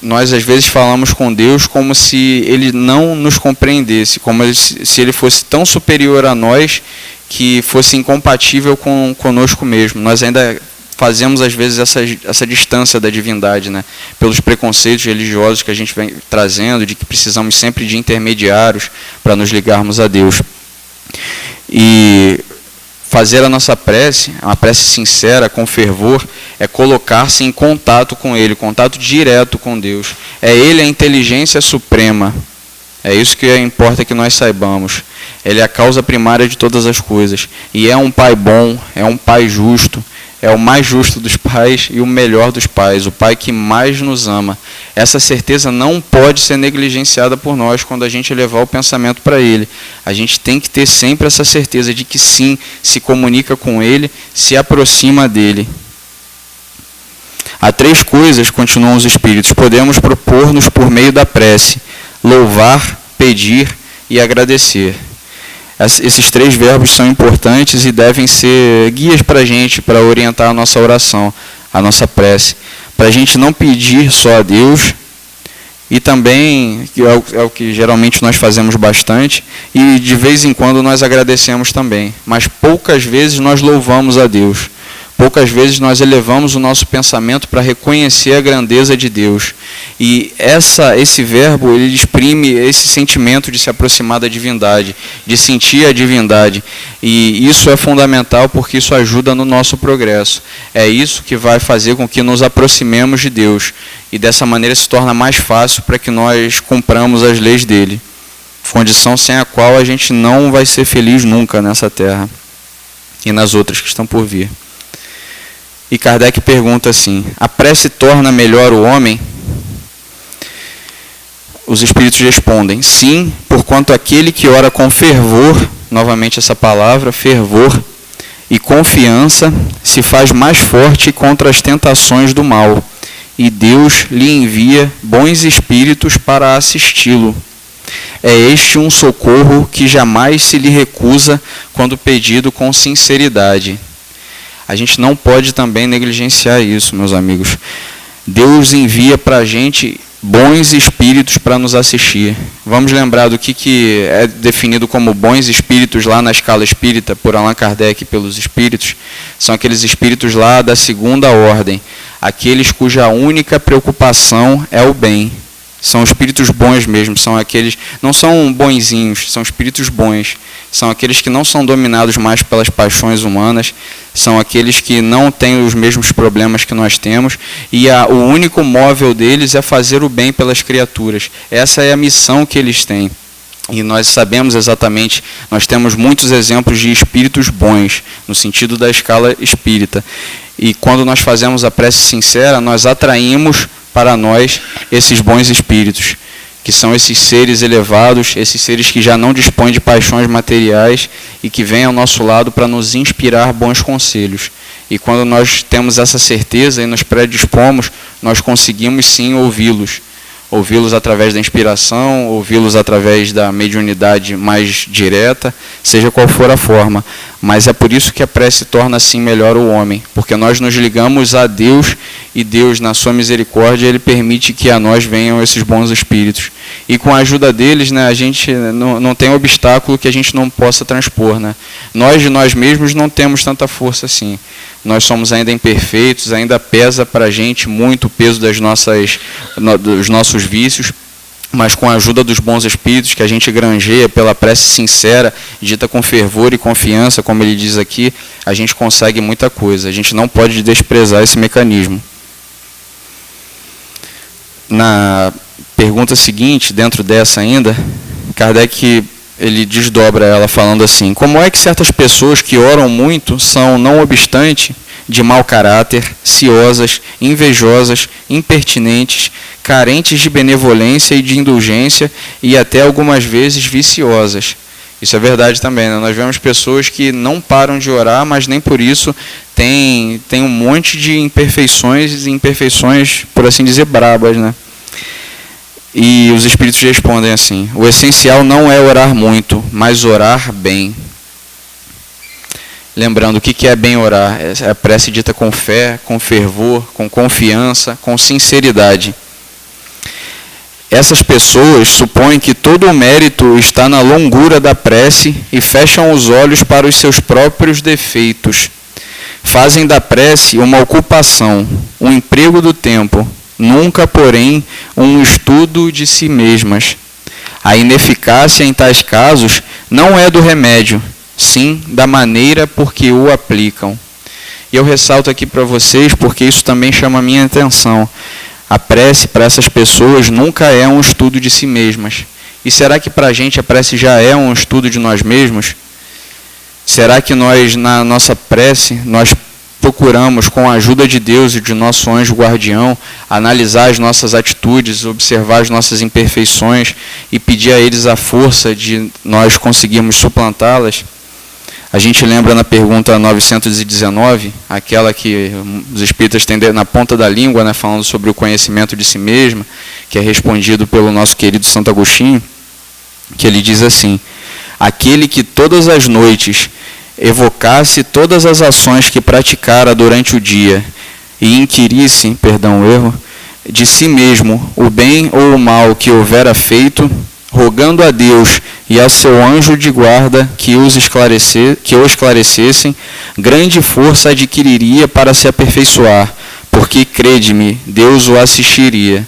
[SPEAKER 3] nós às vezes falamos com Deus como se Ele não nos compreendesse, como se Ele fosse tão superior a nós que fosse incompatível conosco mesmo. Nós ainda fazemos às vezes essa distância da divindade, né? Pelos preconceitos religiosos que a gente vem trazendo, de que precisamos sempre de intermediários para nos ligarmos a Deus. E fazer a nossa prece, uma prece sincera, com fervor, é colocar-se em contato com Ele, contato direto com Deus. É Ele a inteligência suprema. É isso que importa que nós saibamos. Ele é a causa primária de todas as coisas. E é um Pai bom, é um Pai justo, é o mais justo dos pais e o melhor dos pais, o Pai que mais nos ama. Essa certeza não pode ser negligenciada por nós quando a gente elevar o pensamento para Ele. A gente tem que ter sempre essa certeza de que sim, se comunica com Ele, se aproxima dEle. Há três coisas, continuam os Espíritos, podemos propor-nos por meio da prece: louvar, pedir e agradecer. Esses três verbos são importantes e devem ser guias para a gente, para orientar a nossa oração, a nossa prece. Para a gente não pedir só a Deus, e também, que é o que geralmente nós fazemos bastante, e de vez em quando nós agradecemos também. Mas poucas vezes nós louvamos a Deus. Poucas vezes nós elevamos o nosso pensamento para reconhecer a grandeza de Deus. E esse verbo, ele exprime esse sentimento de se aproximar da divindade, de sentir a divindade. E isso é fundamental porque isso ajuda no nosso progresso. É isso que vai fazer com que nos aproximemos de Deus. E dessa maneira se torna mais fácil para que nós cumpramos as leis dele. Condição sem a qual a gente não vai ser feliz nunca nessa terra e nas outras que estão por vir. E Kardec pergunta assim: a prece torna melhor o homem? Os Espíritos respondem: sim, porquanto aquele que ora com fervor, novamente essa palavra, fervor, e confiança, se faz mais forte contra as tentações do mal, e Deus lhe envia bons espíritos para assisti-lo. É este um socorro que jamais se lhe recusa quando pedido com sinceridade. A gente não pode também negligenciar isso, meus amigos. Deus envia para a gente bons espíritos para nos assistir. Vamos lembrar do que é definido como bons espíritos lá na escala espírita, por Allan Kardec e pelos espíritos. São aqueles espíritos lá da segunda ordem, aqueles cuja única preocupação é o bem. São espíritos bons mesmo, são aqueles, não são bonzinhos, são espíritos bons. São aqueles que não são dominados mais pelas paixões humanas, são aqueles que não têm os mesmos problemas que nós temos, e o único móvel deles é fazer o bem pelas criaturas. Essa é a missão que eles têm. E nós sabemos exatamente, nós temos muitos exemplos de espíritos bons, no sentido da escala espírita. E quando nós fazemos a prece sincera, nós atraímos para nós esses bons espíritos, que são esses seres elevados, esses seres que já não dispõem de paixões materiais e que vêm ao nosso lado para nos inspirar bons conselhos. E quando nós temos essa certeza e nos predispomos, nós conseguimos sim ouvi-los. Ouvi-los através da inspiração, ouvi-los através da mediunidade mais direta, seja qual for a forma. Mas é por isso que a prece torna assim melhor o homem, porque nós nos ligamos a Deus e Deus, na sua misericórdia, Ele permite que a nós venham esses bons espíritos. E com a ajuda deles, né, a gente não tem obstáculo que a gente não possa transpor. Né? Nós de nós mesmos não temos tanta força assim. Nós somos ainda imperfeitos, ainda pesa para a gente muito o peso dos nossos vícios, mas com a ajuda dos bons espíritos, que a gente granjeia pela prece sincera, dita com fervor e confiança, como ele diz aqui, a gente consegue muita coisa. A gente não pode desprezar esse mecanismo. Na pergunta seguinte, dentro dessa ainda, Kardec ele desdobra ela falando assim: como é que certas pessoas que oram muito são, não obstante, de mau caráter, ciosas, invejosas, impertinentes, carentes de benevolência e de indulgência e até algumas vezes viciosas? Isso é verdade também, né? Nós vemos pessoas que não param de orar, mas nem por isso tem um monte de imperfeições, por assim dizer, brabas, né? E os espíritos respondem assim: o essencial não é orar muito, mas orar bem. Lembrando, o que é bem orar? É a prece dita com fé, com fervor, com confiança, com sinceridade. Essas pessoas supõem que todo o mérito está na longura da prece e fecham os olhos para os seus próprios defeitos. Fazem da prece uma ocupação, um emprego do tempo, nunca, porém, um estudo de si mesmas. A ineficácia em tais casos não é do remédio, sim da maneira por que o aplicam. E eu ressalto aqui para vocês, porque isso também chama a minha atenção. A prece para essas pessoas nunca é um estudo de si mesmas. E será que para a gente a prece já é um estudo de nós mesmos? Será que nós, na nossa prece, nós procuramos, com a ajuda de Deus e de nosso anjo guardião, analisar as nossas atitudes, observar as nossas imperfeições e pedir a eles a força de nós conseguirmos suplantá-las? A gente lembra na pergunta 919, aquela que os espíritas têm na ponta da língua, né, falando sobre o conhecimento de si mesma, que é respondido pelo nosso querido Santo Agostinho, que ele diz assim: aquele que todas as noites evocasse todas as ações que praticara durante o dia e inquirisse, de si mesmo o bem ou o mal que houvera feito, rogando a Deus e a seu anjo de guarda que o esclarecessem, grande força adquiriria para se aperfeiçoar, porque, crede-me, Deus o assistiria.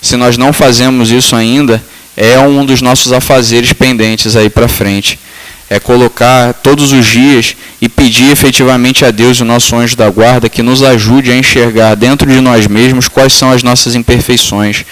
[SPEAKER 3] Se nós não fazemos isso ainda, é um dos nossos afazeres pendentes aí para frente. É colocar todos os dias e pedir efetivamente a Deus, o nosso anjo da guarda, que nos ajude a enxergar dentro de nós mesmos quais são as nossas imperfeições.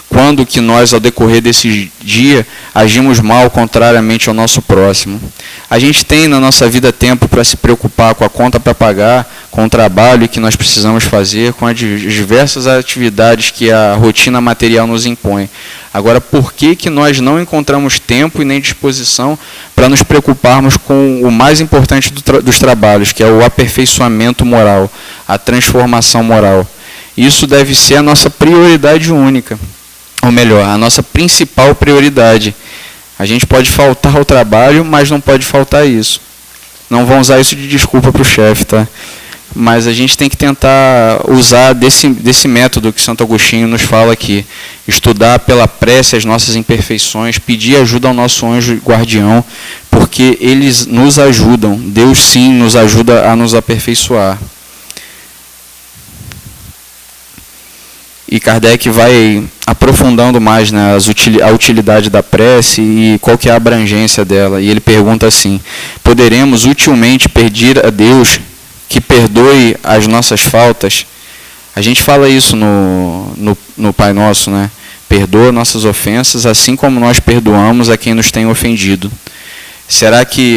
[SPEAKER 3] Quando que nós, ao decorrer desse dia, agimos mal contrariamente ao nosso próximo. A gente tem na nossa vida tempo para se preocupar com a conta para pagar, com o trabalho que nós precisamos fazer, com as diversas atividades que a rotina material nos impõe. Agora, por que nós não encontramos tempo e nem disposição para nos preocuparmos com o mais importante dos trabalhos, que é o aperfeiçoamento moral, a transformação moral? Isso deve ser a nossa prioridade única. Ou melhor, a nossa principal prioridade. A gente pode faltar ao trabalho, mas não pode faltar isso. Não vão usar isso de desculpa para o chefe, tá? mas a gente tem que tentar usar desse método que Santo Agostinho nos fala aqui. Estudar pela prece as nossas imperfeições, pedir ajuda ao nosso anjo guardião, porque eles nos ajudam. Deus sim nos ajuda a nos aperfeiçoar. E Kardec vai aprofundando mais, né, a utilidade da prece e qual que é a abrangência dela. E ele pergunta assim: poderemos utilmente pedir a Deus que perdoe as nossas faltas? A gente fala isso no Pai Nosso, né? Perdoa nossas ofensas, assim como nós perdoamos a quem nos tem ofendido.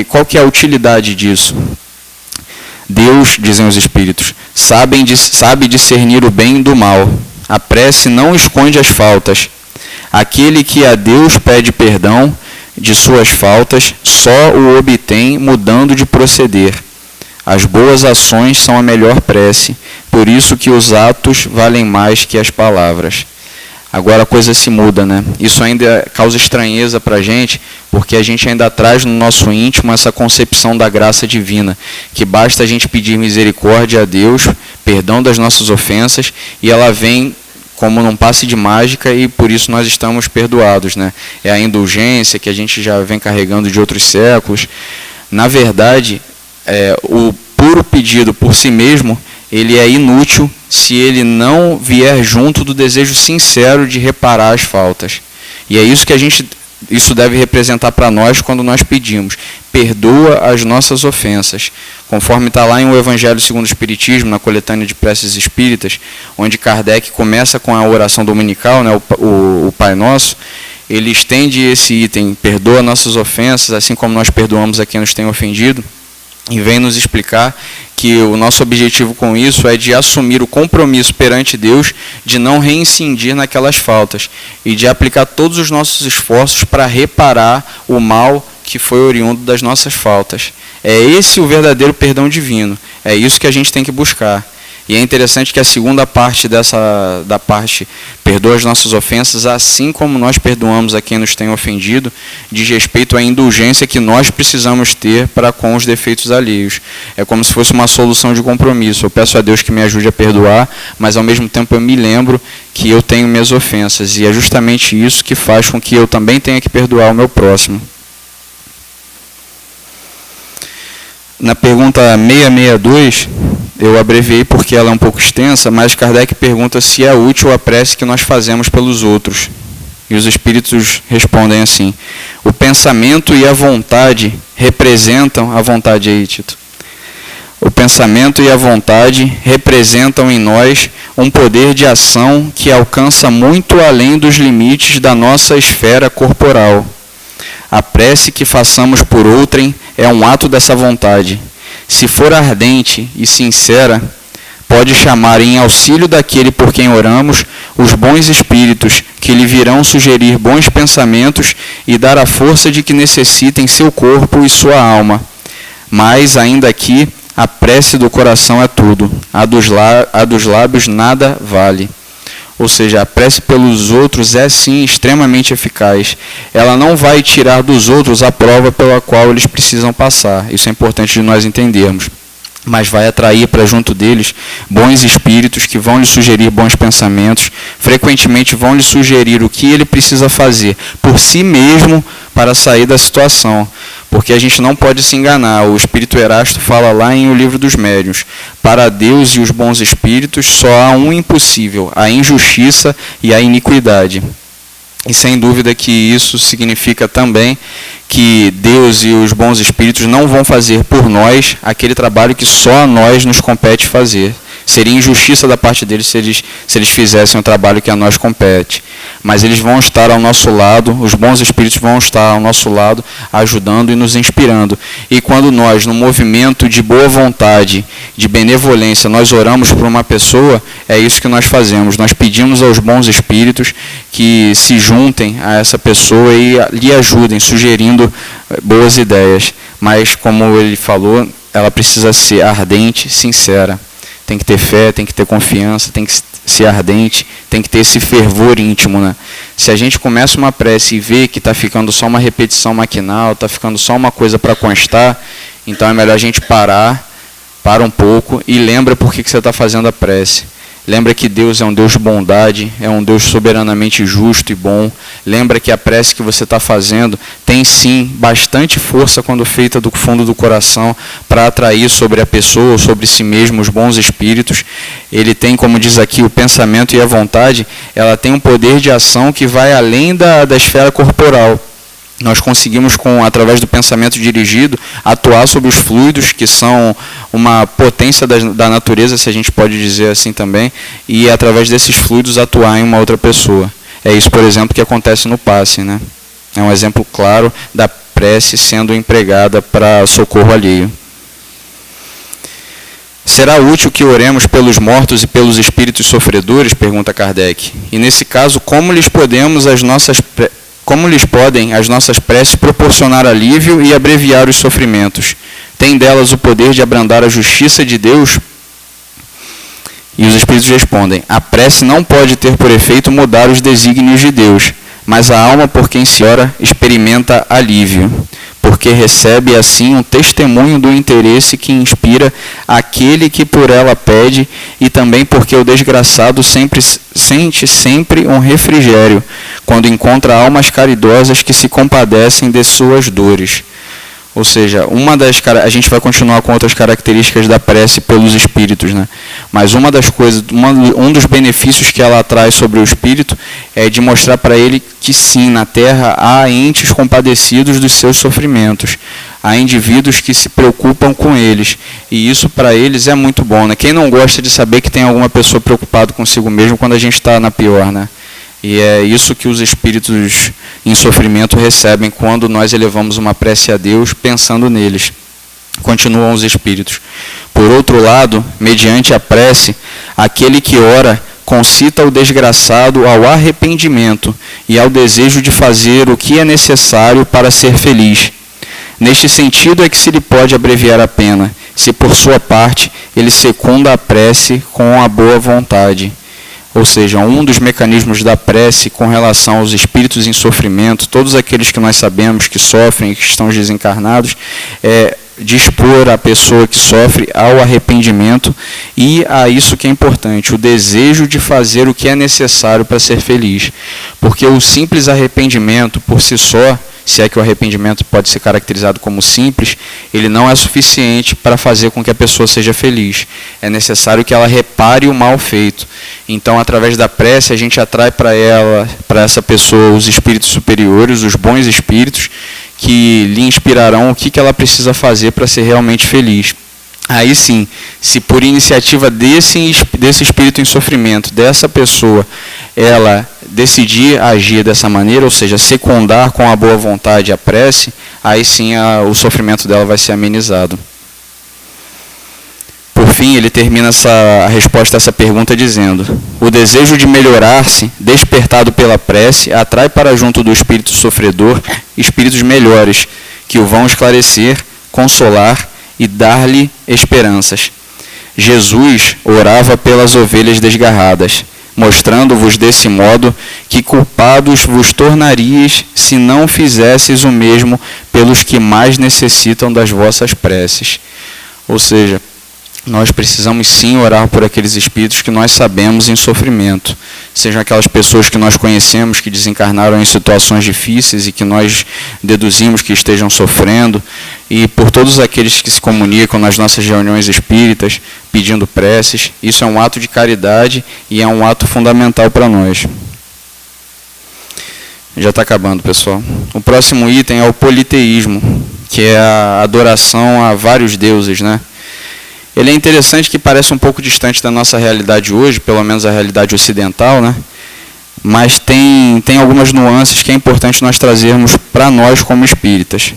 [SPEAKER 3] Qual que é a utilidade disso? Deus, dizem os Espíritos, sabe discernir o bem do mal. A prece não esconde as faltas. Aquele que a Deus pede perdão de suas faltas, só o obtém mudando de proceder. As boas ações são a melhor prece, por isso que os atos valem mais que as palavras. Agora a coisa se muda, né? Isso ainda causa estranheza para a gente, porque a gente ainda traz no nosso íntimo essa concepção da graça divina, que basta a gente pedir misericórdia a Deus, perdão das nossas ofensas, e ela vem como num passe de mágica e por isso nós estamos perdoados, né? É a indulgência que a gente já vem carregando de outros séculos. Na verdade, o puro pedido por si mesmo, ele é inútil se ele não vier junto do desejo sincero de reparar as faltas. E é isso que isso deve representar para nós quando nós pedimos: perdoa as nossas ofensas. Conforme está lá em O Evangelho segundo o Espiritismo, na coletânea de preces espíritas, onde Kardec começa com a oração dominical, né, o Pai Nosso, ele estende esse item: perdoa nossas ofensas, assim como nós perdoamos a quem nos tem ofendido, e vem nos explicar que o nosso objetivo com isso é de assumir o compromisso perante Deus de não reincidir naquelas faltas e de aplicar todos os nossos esforços para reparar o mal que foi oriundo das nossas faltas. É esse o verdadeiro perdão divino. É isso que a gente tem que buscar. E é interessante que a segunda parte da parte perdoa as nossas ofensas, assim como nós perdoamos a quem nos tem ofendido, diz respeito à indulgência que nós precisamos ter para com os defeitos alheios. É como se fosse uma solução de compromisso. Eu peço a Deus que me ajude a perdoar, mas ao mesmo tempo eu me lembro que eu tenho minhas ofensas, e é justamente isso que faz com que eu também tenha que perdoar o meu próximo. Na pergunta 662, eu abreviei porque ela é um pouco extensa, mas Kardec pergunta se é útil a prece que nós fazemos pelos outros. E os Espíritos respondem assim: o pensamento e a vontade representam... A vontade aí, Tito. O pensamento e a vontade representam em nós um poder de ação que alcança muito além dos limites da nossa esfera corporal. A prece que façamos por outrem é um ato dessa vontade. Se for ardente e sincera, pode chamar em auxílio daquele por quem oramos os bons espíritos que lhe virão sugerir bons pensamentos e dar a força de que necessitem seu corpo e sua alma. Mas, ainda aqui, a prece do coração é tudo. A dos lábios nada vale. Ou seja, a prece pelos outros é sim extremamente eficaz. Ela não vai tirar dos outros a prova pela qual eles precisam passar. Isso é importante de nós entendermos. Mas vai atrair para junto deles bons espíritos que vão lhe sugerir bons pensamentos, frequentemente vão lhe sugerir o que ele precisa fazer por si mesmo para sair da situação. Porque a gente não pode se enganar. O Espírito Erasto fala lá em O Livro dos Médiuns: para Deus e os bons espíritos só há um impossível: a injustiça e a iniquidade. E sem dúvida que isso significa também que Deus e os bons espíritos não vão fazer por nós aquele trabalho que só a nós nos compete fazer. Seria injustiça da parte deles se eles fizessem o trabalho que a nós compete. Mas eles vão estar ao nosso lado, os bons espíritos vão estar ao nosso lado, ajudando e nos inspirando. E quando nós, no movimento de boa vontade, de benevolência, nós oramos por uma pessoa, é isso que nós fazemos. Nós pedimos aos bons espíritos que se juntem a essa pessoa e lhe ajudem, sugerindo boas ideias. Mas, como ele falou, ela precisa ser ardente, sincera. Tem que ter fé, tem que ter confiança, tem que ser ardente, tem que ter esse fervor íntimo, né? Se a gente começa uma prece e vê que está ficando só uma repetição maquinal, está ficando só uma coisa para constar, então é melhor a gente parar, para um pouco e lembra por que você está fazendo a prece. Lembra que Deus é um Deus de bondade, é um Deus soberanamente justo e bom. Lembra que a prece que você está fazendo tem sim bastante força quando feita do fundo do coração para atrair sobre a pessoa, sobre si mesmo, os bons espíritos. Ele tem, como diz aqui, o pensamento e a vontade, ela tem um poder de ação que vai além da esfera corporal. Nós conseguimos, através do pensamento dirigido, atuar sobre os fluidos, que são uma potência da natureza, se a gente pode dizer assim também, e através desses fluidos atuar em uma outra pessoa. É isso, por exemplo, que acontece no passe, né? É um exemplo claro da prece sendo empregada para socorro alheio. Será útil que oremos pelos mortos e pelos espíritos sofredores? Pergunta Kardec. E nesse caso, como lhes podem as nossas preces proporcionar alívio e abreviar os sofrimentos? Tem delas o poder de abrandar a justiça de Deus? E os Espíritos respondem: a prece não pode ter por efeito mudar os desígnios de Deus, mas a alma por quem se ora experimenta alívio, porque recebe assim um testemunho do interesse que inspira aquele que por ela pede, e também porque o desgraçado sente sempre um refrigério, quando encontra almas caridosas que se compadecem de suas dores. Ou seja, a gente vai continuar com outras características da prece pelos espíritos, né? Mas um dos benefícios que ela traz sobre o espírito é de mostrar para ele que sim, na Terra há entes compadecidos dos seus sofrimentos, há indivíduos que se preocupam com eles, e isso para eles é muito bom, né? Quem não gosta de saber que tem alguma pessoa preocupada consigo mesmo quando a gente está na pior, né? E é isso que os espíritos em sofrimento recebem quando nós elevamos uma prece a Deus pensando neles. Continuam os espíritos. Por outro lado, mediante a prece, aquele que ora concita o desgraçado ao arrependimento e ao desejo de fazer o que é necessário para ser feliz. Neste sentido é que se lhe pode abreviar a pena, se por sua parte ele secunda a prece com a boa vontade. Ou seja, um dos mecanismos da prece com relação aos espíritos em sofrimento, todos aqueles que nós sabemos que sofrem e que estão desencarnados, é dispor a pessoa que sofre ao arrependimento e a isso que é importante, o desejo de fazer o que é necessário para ser feliz. Porque o simples arrependimento por si só, se é que o arrependimento pode ser caracterizado como simples, ele não é suficiente para fazer com que a pessoa seja feliz. É necessário que ela repare o mal feito. Então, através da prece, a gente atrai para essa pessoa, os espíritos superiores, os bons espíritos, que lhe inspirarão o que ela precisa fazer para ser realmente feliz. Aí sim, se por iniciativa desse espírito em sofrimento, dessa pessoa, ela decidir agir dessa maneira, ou seja, secundar com a boa vontade a prece, aí sim o sofrimento dela vai ser amenizado. Por fim, ele termina a resposta a essa pergunta dizendo: o desejo de melhorar-se, despertado pela prece, atrai para junto do espírito sofredor espíritos melhores, que o vão esclarecer, consolar e dar-lhe esperanças. Jesus orava pelas ovelhas desgarradas, mostrando-vos desse modo que culpados vos tornarias se não fizesseis o mesmo pelos que mais necessitam das vossas preces. Ou seja, nós precisamos sim orar por aqueles espíritos que nós sabemos em sofrimento, sejam aquelas pessoas que nós conhecemos que desencarnaram em situações difíceis e que nós deduzimos que estejam sofrendo, e por todos aqueles que se comunicam nas nossas reuniões espíritas pedindo preces. Isso é um ato de caridade e é um ato fundamental para nós. Já está acabando, pessoal. O próximo item é o politeísmo, que é a adoração a vários deuses, né? Ele é interessante, que parece um pouco distante da nossa realidade hoje, pelo menos a realidade ocidental, né? Mas tem algumas nuances que é importante nós trazermos para nós como espíritas.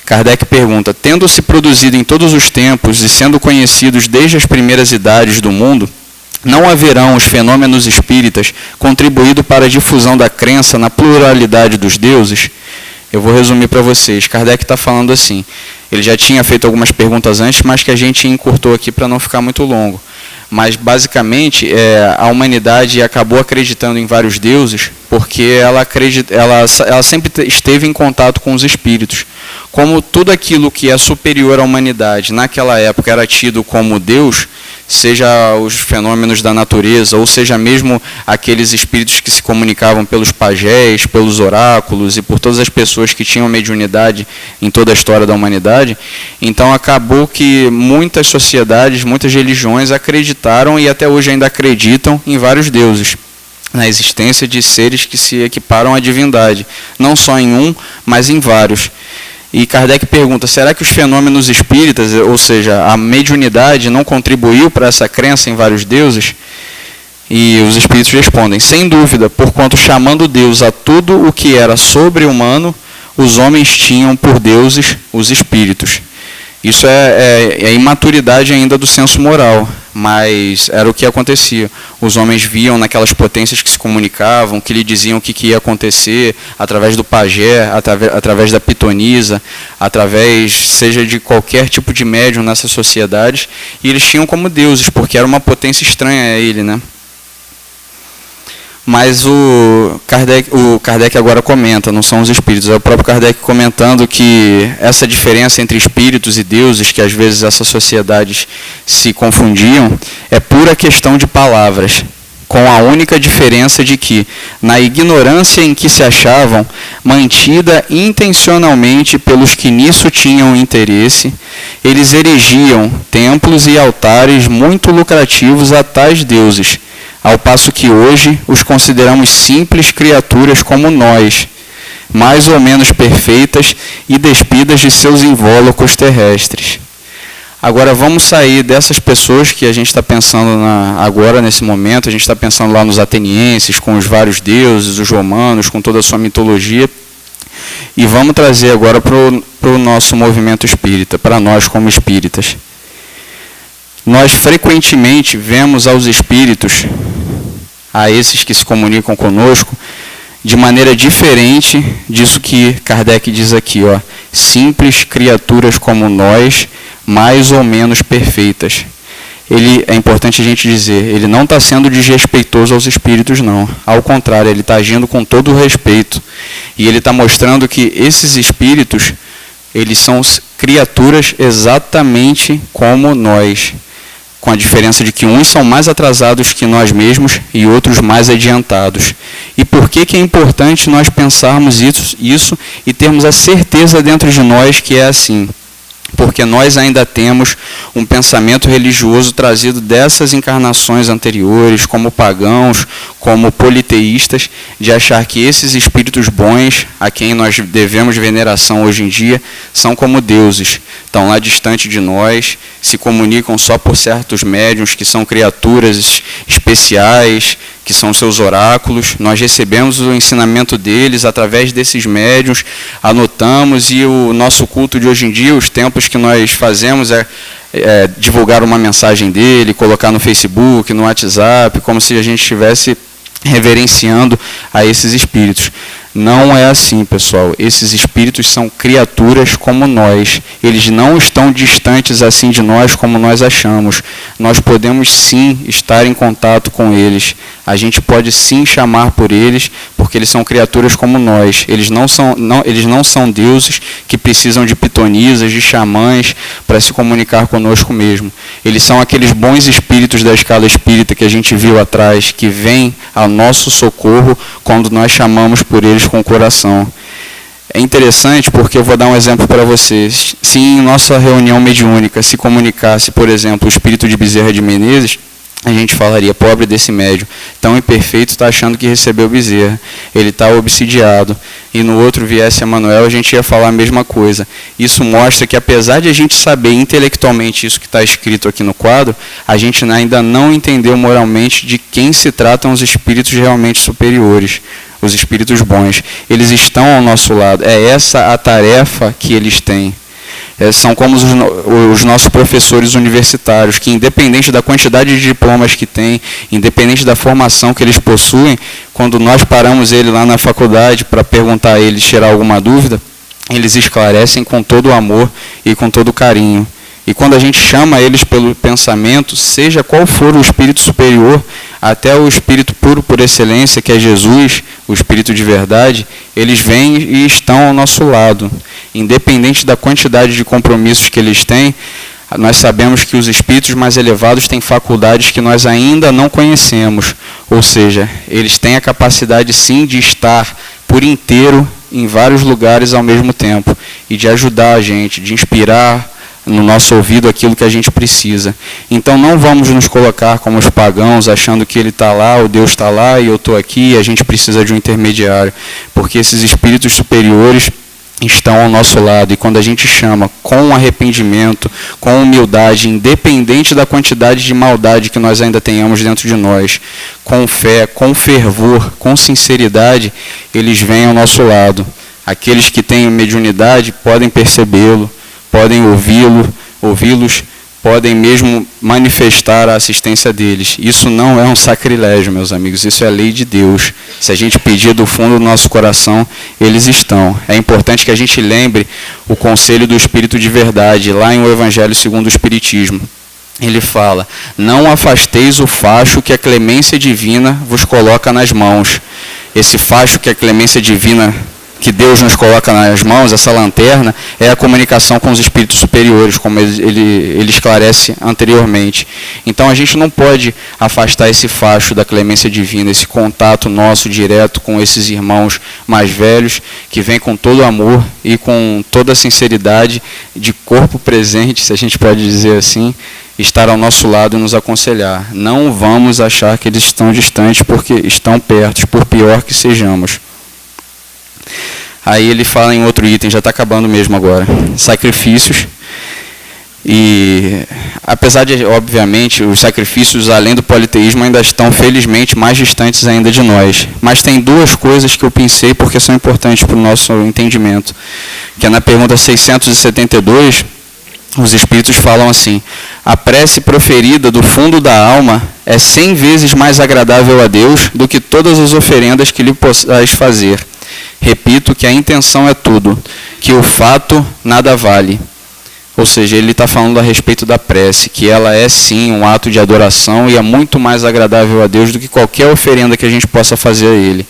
[SPEAKER 3] Kardec pergunta: tendo-se produzido em todos os tempos e sendo conhecidos desde as primeiras idades do mundo, não haverão os fenômenos espíritas contribuído para a difusão da crença na pluralidade dos deuses? Eu vou resumir para vocês. Kardec está falando assim. Ele já tinha feito algumas perguntas antes, mas que a gente encurtou aqui para não ficar muito longo. mas basicamente a humanidade acabou acreditando em vários deuses porque ela sempre esteve em contato com os espíritos. Como tudo aquilo que é superior à humanidade naquela época era tido como Deus, seja os fenômenos da natureza, ou seja mesmo aqueles espíritos que se comunicavam pelos pajés, pelos oráculos e por todas as pessoas que tinham mediunidade em toda a história da humanidade, então acabou que muitas sociedades, muitas religiões acreditaram e até hoje ainda acreditam em vários deuses, na existência de seres que se equiparam à divindade, não só em um, mas em vários. E Kardec pergunta, será que os fenômenos espíritas, ou seja, a mediunidade, não contribuiu para essa crença em vários deuses? E os espíritos respondem, sem dúvida, porquanto chamando Deus a tudo o que era sobre-humano, os homens tinham por deuses os espíritos. Isso é imaturidade ainda do senso moral, mas era o que acontecia. Os homens viam naquelas potências que se comunicavam, que lhe diziam o que ia acontecer, através do pajé, através da pitonisa, através, seja de qualquer tipo de médium nessas sociedades, e eles tinham como deuses, porque era uma potência estranha a ele, né? Mas o Kardec agora comenta, não são os espíritos, é o próprio Kardec comentando que essa diferença entre espíritos e deuses, que às vezes essas sociedades se confundiam, é pura questão de palavras, com a única diferença de que, na ignorância em que se achavam, mantida intencionalmente pelos que nisso tinham interesse, eles erigiam templos e altares muito lucrativos a tais deuses, ao passo que hoje os consideramos simples criaturas como nós, mais ou menos perfeitas e despidas de seus invólucros terrestres. Agora vamos sair dessas pessoas que a gente está pensando agora, nesse momento, a gente está pensando lá nos atenienses, com os vários deuses, os romanos, com toda a sua mitologia, e vamos trazer agora para o nosso movimento espírita, para nós como espíritas. Nós frequentemente vemos aos espíritos, a esses que se comunicam conosco, de maneira diferente disso que Kardec diz aqui, ó, simples criaturas como nós, mais ou menos perfeitas. É importante a gente dizer, ele não está sendo desrespeitoso aos espíritos, não. Ao contrário, ele está agindo com todo o respeito. E ele está mostrando que esses espíritos, eles são criaturas exatamente como nós, com a diferença de que uns são mais atrasados que nós mesmos e outros mais adiantados. E por que é importante nós pensarmos isso e termos a certeza dentro de nós que é assim? Porque nós ainda temos um pensamento religioso trazido dessas encarnações anteriores, como pagãos, como politeístas, de achar que esses espíritos bons, a quem nós devemos veneração hoje em dia, são como deuses. Estão lá distante de nós, se comunicam só por certos médiuns, que são criaturas especiais, que são seus oráculos. Nós recebemos o ensinamento deles através desses médiuns, anotamos, e o nosso culto de hoje em dia, os tempos que nós fazemos é divulgar uma mensagem dele, colocar no Facebook, no WhatsApp, como se a gente estivesse reverenciando a esses espíritos. Não é assim, pessoal. Esses espíritos são criaturas como nós. Eles não estão distantes assim de nós como nós achamos. Nós podemos sim estar em contato com eles. A gente pode sim chamar por eles, porque eles são criaturas como nós. Eles não são deuses que precisam de pitonisas, de xamãs para se comunicar conosco mesmo. Eles são aqueles bons espíritos da escala espírita que a gente viu atrás, que vêm ao nosso socorro quando nós chamamos por eles com o coração. É interessante porque eu vou dar um exemplo para vocês. Se em nossa reunião mediúnica se comunicasse, por exemplo, o espírito de Bezerra de Menezes, a gente falaria, pobre desse médium, tão imperfeito, está achando que recebeu Bezerra, ele está obsidiado. E no outro viesse Emanuel, a gente ia falar a mesma coisa. Isso mostra que, apesar de a gente saber intelectualmente isso que está escrito aqui no quadro, a gente ainda não entendeu moralmente de quem se tratam os espíritos realmente superiores, os espíritos bons. Eles estão ao nosso lado, é essa a tarefa que eles têm. São como os nossos professores universitários, que independente da quantidade de diplomas que têm, independente da formação que eles possuem, quando nós paramos ele lá na faculdade para perguntar a eles, tirar alguma dúvida, eles esclarecem com todo o amor e com todo o carinho. E quando a gente chama eles pelo pensamento, seja qual for o espírito superior, até o espírito puro por excelência, que é Jesus, o espírito de verdade, eles vêm e estão ao nosso lado. Independente da quantidade de compromissos que eles têm, nós sabemos que os espíritos mais elevados têm faculdades que nós ainda não conhecemos. Ou seja, eles têm a capacidade sim de estar por inteiro em vários lugares ao mesmo tempo e de ajudar a gente, de inspirar no nosso ouvido aquilo que a gente precisa. Então não vamos nos colocar como os pagãos, achando que ele está lá, o Deus está lá e eu estou aqui e a gente precisa de um intermediário, porque esses espíritos superiores estão ao nosso lado, e quando a gente chama com arrependimento, com humildade, independente da quantidade de maldade que nós ainda tenhamos dentro de nós, com fé, com fervor, com sinceridade, eles vêm ao nosso lado. Aqueles que têm mediunidade podem percebê-lo, podem ouvi-los, podem mesmo manifestar a assistência deles. Isso não é um sacrilégio, meus amigos, isso é a lei de Deus. Se a gente pedir do fundo do nosso coração, eles estão. É importante que a gente lembre o conselho do Espírito de verdade, lá em O Evangelho segundo o Espiritismo. Ele fala: não afasteis o facho que a clemência divina vos coloca nas mãos. Esse facho que a clemência divina, que Deus nos coloca nas mãos, essa lanterna, é a comunicação com os espíritos superiores, como ele esclarece anteriormente. Então a gente não pode afastar esse facho da clemência divina, esse contato nosso direto com esses irmãos mais velhos, que vem com todo amor e com toda a sinceridade, de corpo presente, se a gente pode dizer assim, estar ao nosso lado e nos aconselhar. Não vamos achar que eles estão distantes porque estão perto, por pior que sejamos. Aí ele fala em outro item, já está acabando mesmo agora, sacrifícios. E apesar de, obviamente, os sacrifícios além do politeísmo ainda estão, felizmente, mais distantes ainda de nós. Mas tem duas coisas que eu pensei porque são importantes para o nosso entendimento. Que é na pergunta 672, os espíritos falam assim: a prece proferida do fundo da alma é 100 vezes mais agradável a Deus do que todas as oferendas que lhe possais fazer. Repito que a intenção é tudo, que o fato nada vale. Ou seja, ele está falando a respeito da prece, que ela é sim um ato de adoração e é muito mais agradável a Deus do que qualquer oferenda que a gente possa fazer a Ele.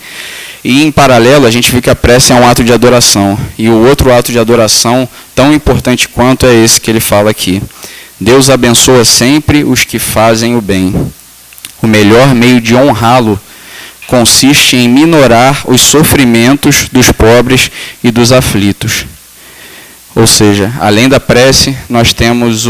[SPEAKER 3] E em paralelo, a gente vê que a prece é um ato de adoração. E o outro ato de adoração, tão importante quanto, é esse que ele fala aqui. Deus abençoa sempre os que fazem o bem. O melhor meio de honrá-lo consiste em minorar os sofrimentos dos pobres e dos aflitos. Ou seja, além da prece, nós temos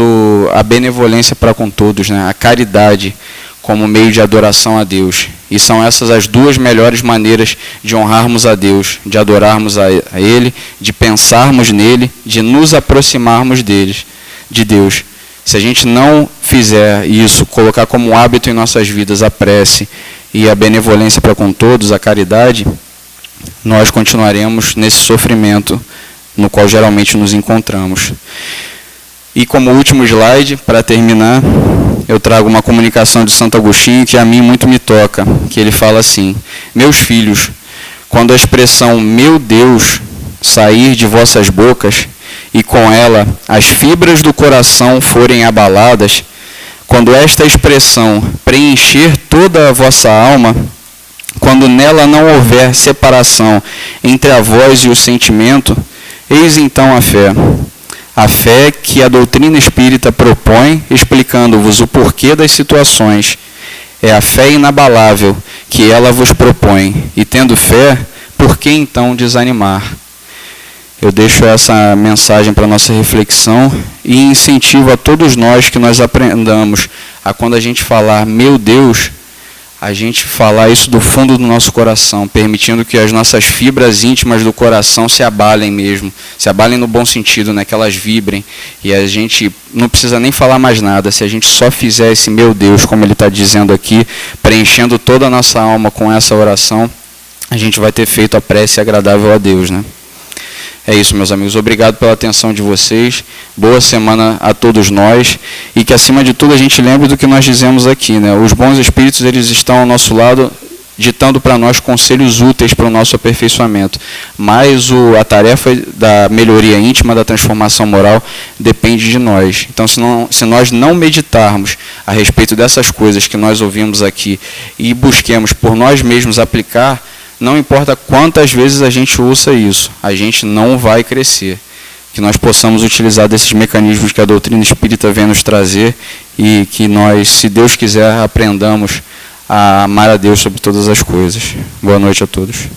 [SPEAKER 3] a benevolência para com todos, né? A caridade como meio de adoração a Deus. E são essas as duas melhores maneiras de honrarmos a Deus, de adorarmos a Ele, de pensarmos nele, de nos aproximarmos de Deus. Se a gente não fizer isso, colocar como hábito em nossas vidas a prece e a benevolência para com todos, a caridade, nós continuaremos nesse sofrimento no qual geralmente nos encontramos. E como último slide, para terminar, eu trago uma comunicação de Santo Agostinho que a mim muito me toca, que ele fala assim: meus filhos, quando a expressão meu Deus sair de vossas bocas e com ela as fibras do coração forem abaladas, quando esta expressão preencher toda a vossa alma, quando nela não houver separação entre a voz e o sentimento, eis então a fé. A fé que a doutrina espírita propõe, explicando-vos o porquê das situações. É a fé inabalável que ela vos propõe. E tendo fé, por que então desanimar? Eu deixo essa mensagem para nossa reflexão e incentivo a todos nós que nós aprendamos a, quando a gente falar meu Deus, a gente falar isso do fundo do nosso coração, permitindo que as nossas fibras íntimas do coração se abalem mesmo, se abalem no bom sentido, né, que elas vibrem, e a gente não precisa nem falar mais nada, se a gente só fizer esse meu Deus, como ele está dizendo aqui, preenchendo toda a nossa alma com essa oração, a gente vai ter feito a prece agradável a Deus, né? É isso, meus amigos. Obrigado pela atenção de vocês. Boa semana a todos nós. E que, acima de tudo, a gente lembre do que nós dizemos aqui, né? Os bons espíritos, eles estão ao nosso lado ditando para nós conselhos úteis para o nosso aperfeiçoamento. Mas a tarefa da melhoria íntima, da transformação moral, depende de nós. Então, se nós não meditarmos a respeito dessas coisas que nós ouvimos aqui e busquemos por nós mesmos aplicar, não importa quantas vezes a gente ouça isso, a gente não vai crescer. Que nós possamos utilizar desses mecanismos que a doutrina espírita vem nos trazer e que nós, se Deus quiser, aprendamos a amar a Deus sobre todas as coisas. Boa noite a todos.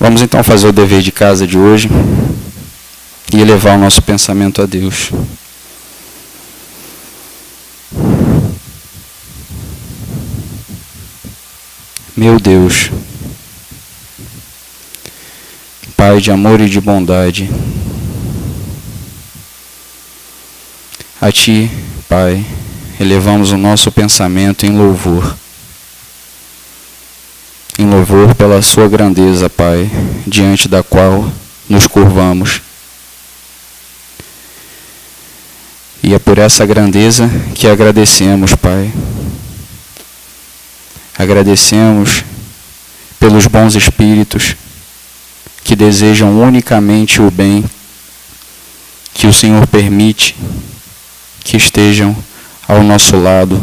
[SPEAKER 3] Vamos então fazer o dever de casa de hoje e elevar o nosso pensamento a Deus. Meu Deus, Pai de amor e de bondade, a Ti, Pai, elevamos o nosso pensamento em louvor pela Sua grandeza, Pai, diante da qual nos curvamos. E é por essa grandeza que agradecemos, Pai. Agradecemos pelos bons espíritos que desejam unicamente o bem, que o Senhor permite que estejam ao nosso lado.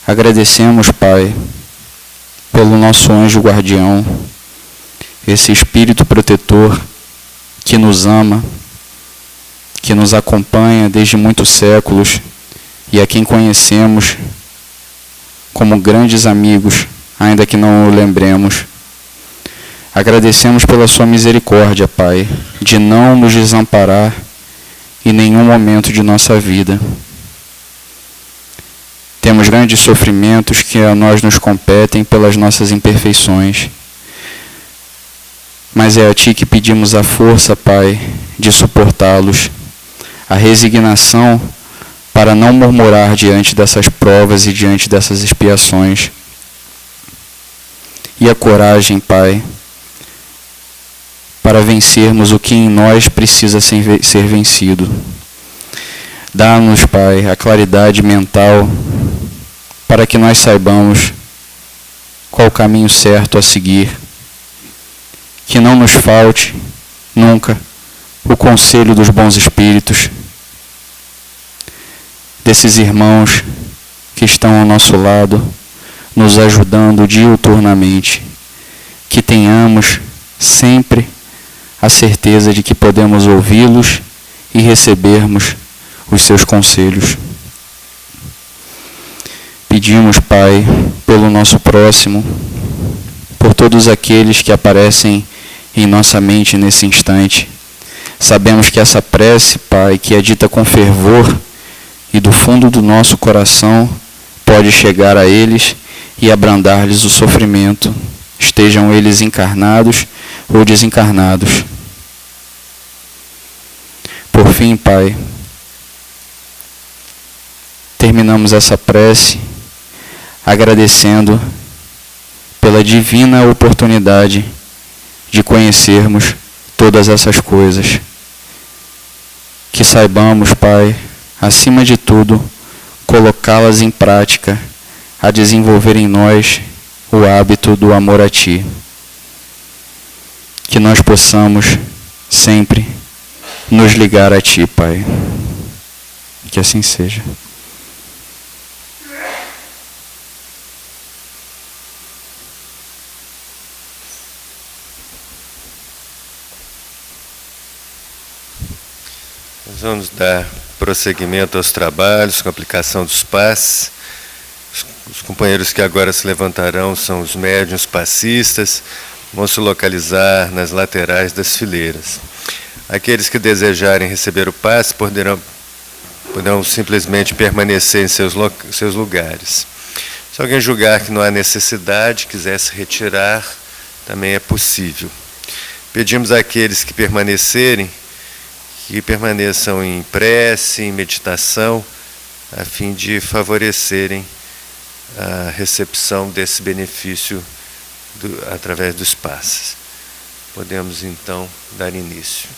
[SPEAKER 3] Agradecemos, Pai, pelo nosso anjo guardião, esse espírito protetor que nos ama, que nos acompanha desde muitos séculos e a quem conhecemos como grandes amigos, ainda que não o lembremos. Agradecemos pela sua misericórdia, Pai, de não nos desamparar em nenhum momento de nossa vida. Temos grandes sofrimentos que a nós nos competem pelas nossas imperfeições. Mas é a Ti que pedimos a força, Pai, de suportá-los, a resignação para não murmurar diante dessas provas e diante dessas expiações. E a coragem, Pai, para vencermos o que em nós precisa ser vencido. Dá-nos, Pai, a claridade mental para que nós saibamos qual o caminho certo a seguir. Que não nos falte nunca o conselho dos bons espíritos, desses irmãos que estão ao nosso lado, nos ajudando diuturnamente. Que tenhamos sempre a certeza de que podemos ouvi-los e recebermos os seus conselhos. Pedimos, Pai, pelo nosso próximo, por todos aqueles que aparecem em nossa mente nesse instante. Sabemos que essa prece, Pai, que é dita com fervor e do fundo do nosso coração, pode chegar a eles e abrandar-lhes o sofrimento, estejam eles encarnados ou desencarnados. Por fim, Pai, terminamos essa prece agradecendo pela divina oportunidade de conhecermos todas essas coisas. Que saibamos, Pai, acima de tudo, colocá-las em prática, a desenvolver em nós o hábito do amor a Ti. Que nós possamos sempre nos ligar a Ti, Pai. Que assim seja.
[SPEAKER 4] Nós vamos dar prosseguimento aos trabalhos com a aplicação dos passes. Os companheiros que agora se levantarão são os médiuns passistas, vão se localizar nas laterais das fileiras. Aqueles que desejarem receber o passe poderão simplesmente permanecer em seus lugares. Se alguém julgar que não há necessidade, quiser se retirar, também é possível. Pedimos àqueles que permanecerem, que permaneçam em prece, em meditação, a fim de favorecerem a recepção desse benefício através dos passes. Podemos então dar início.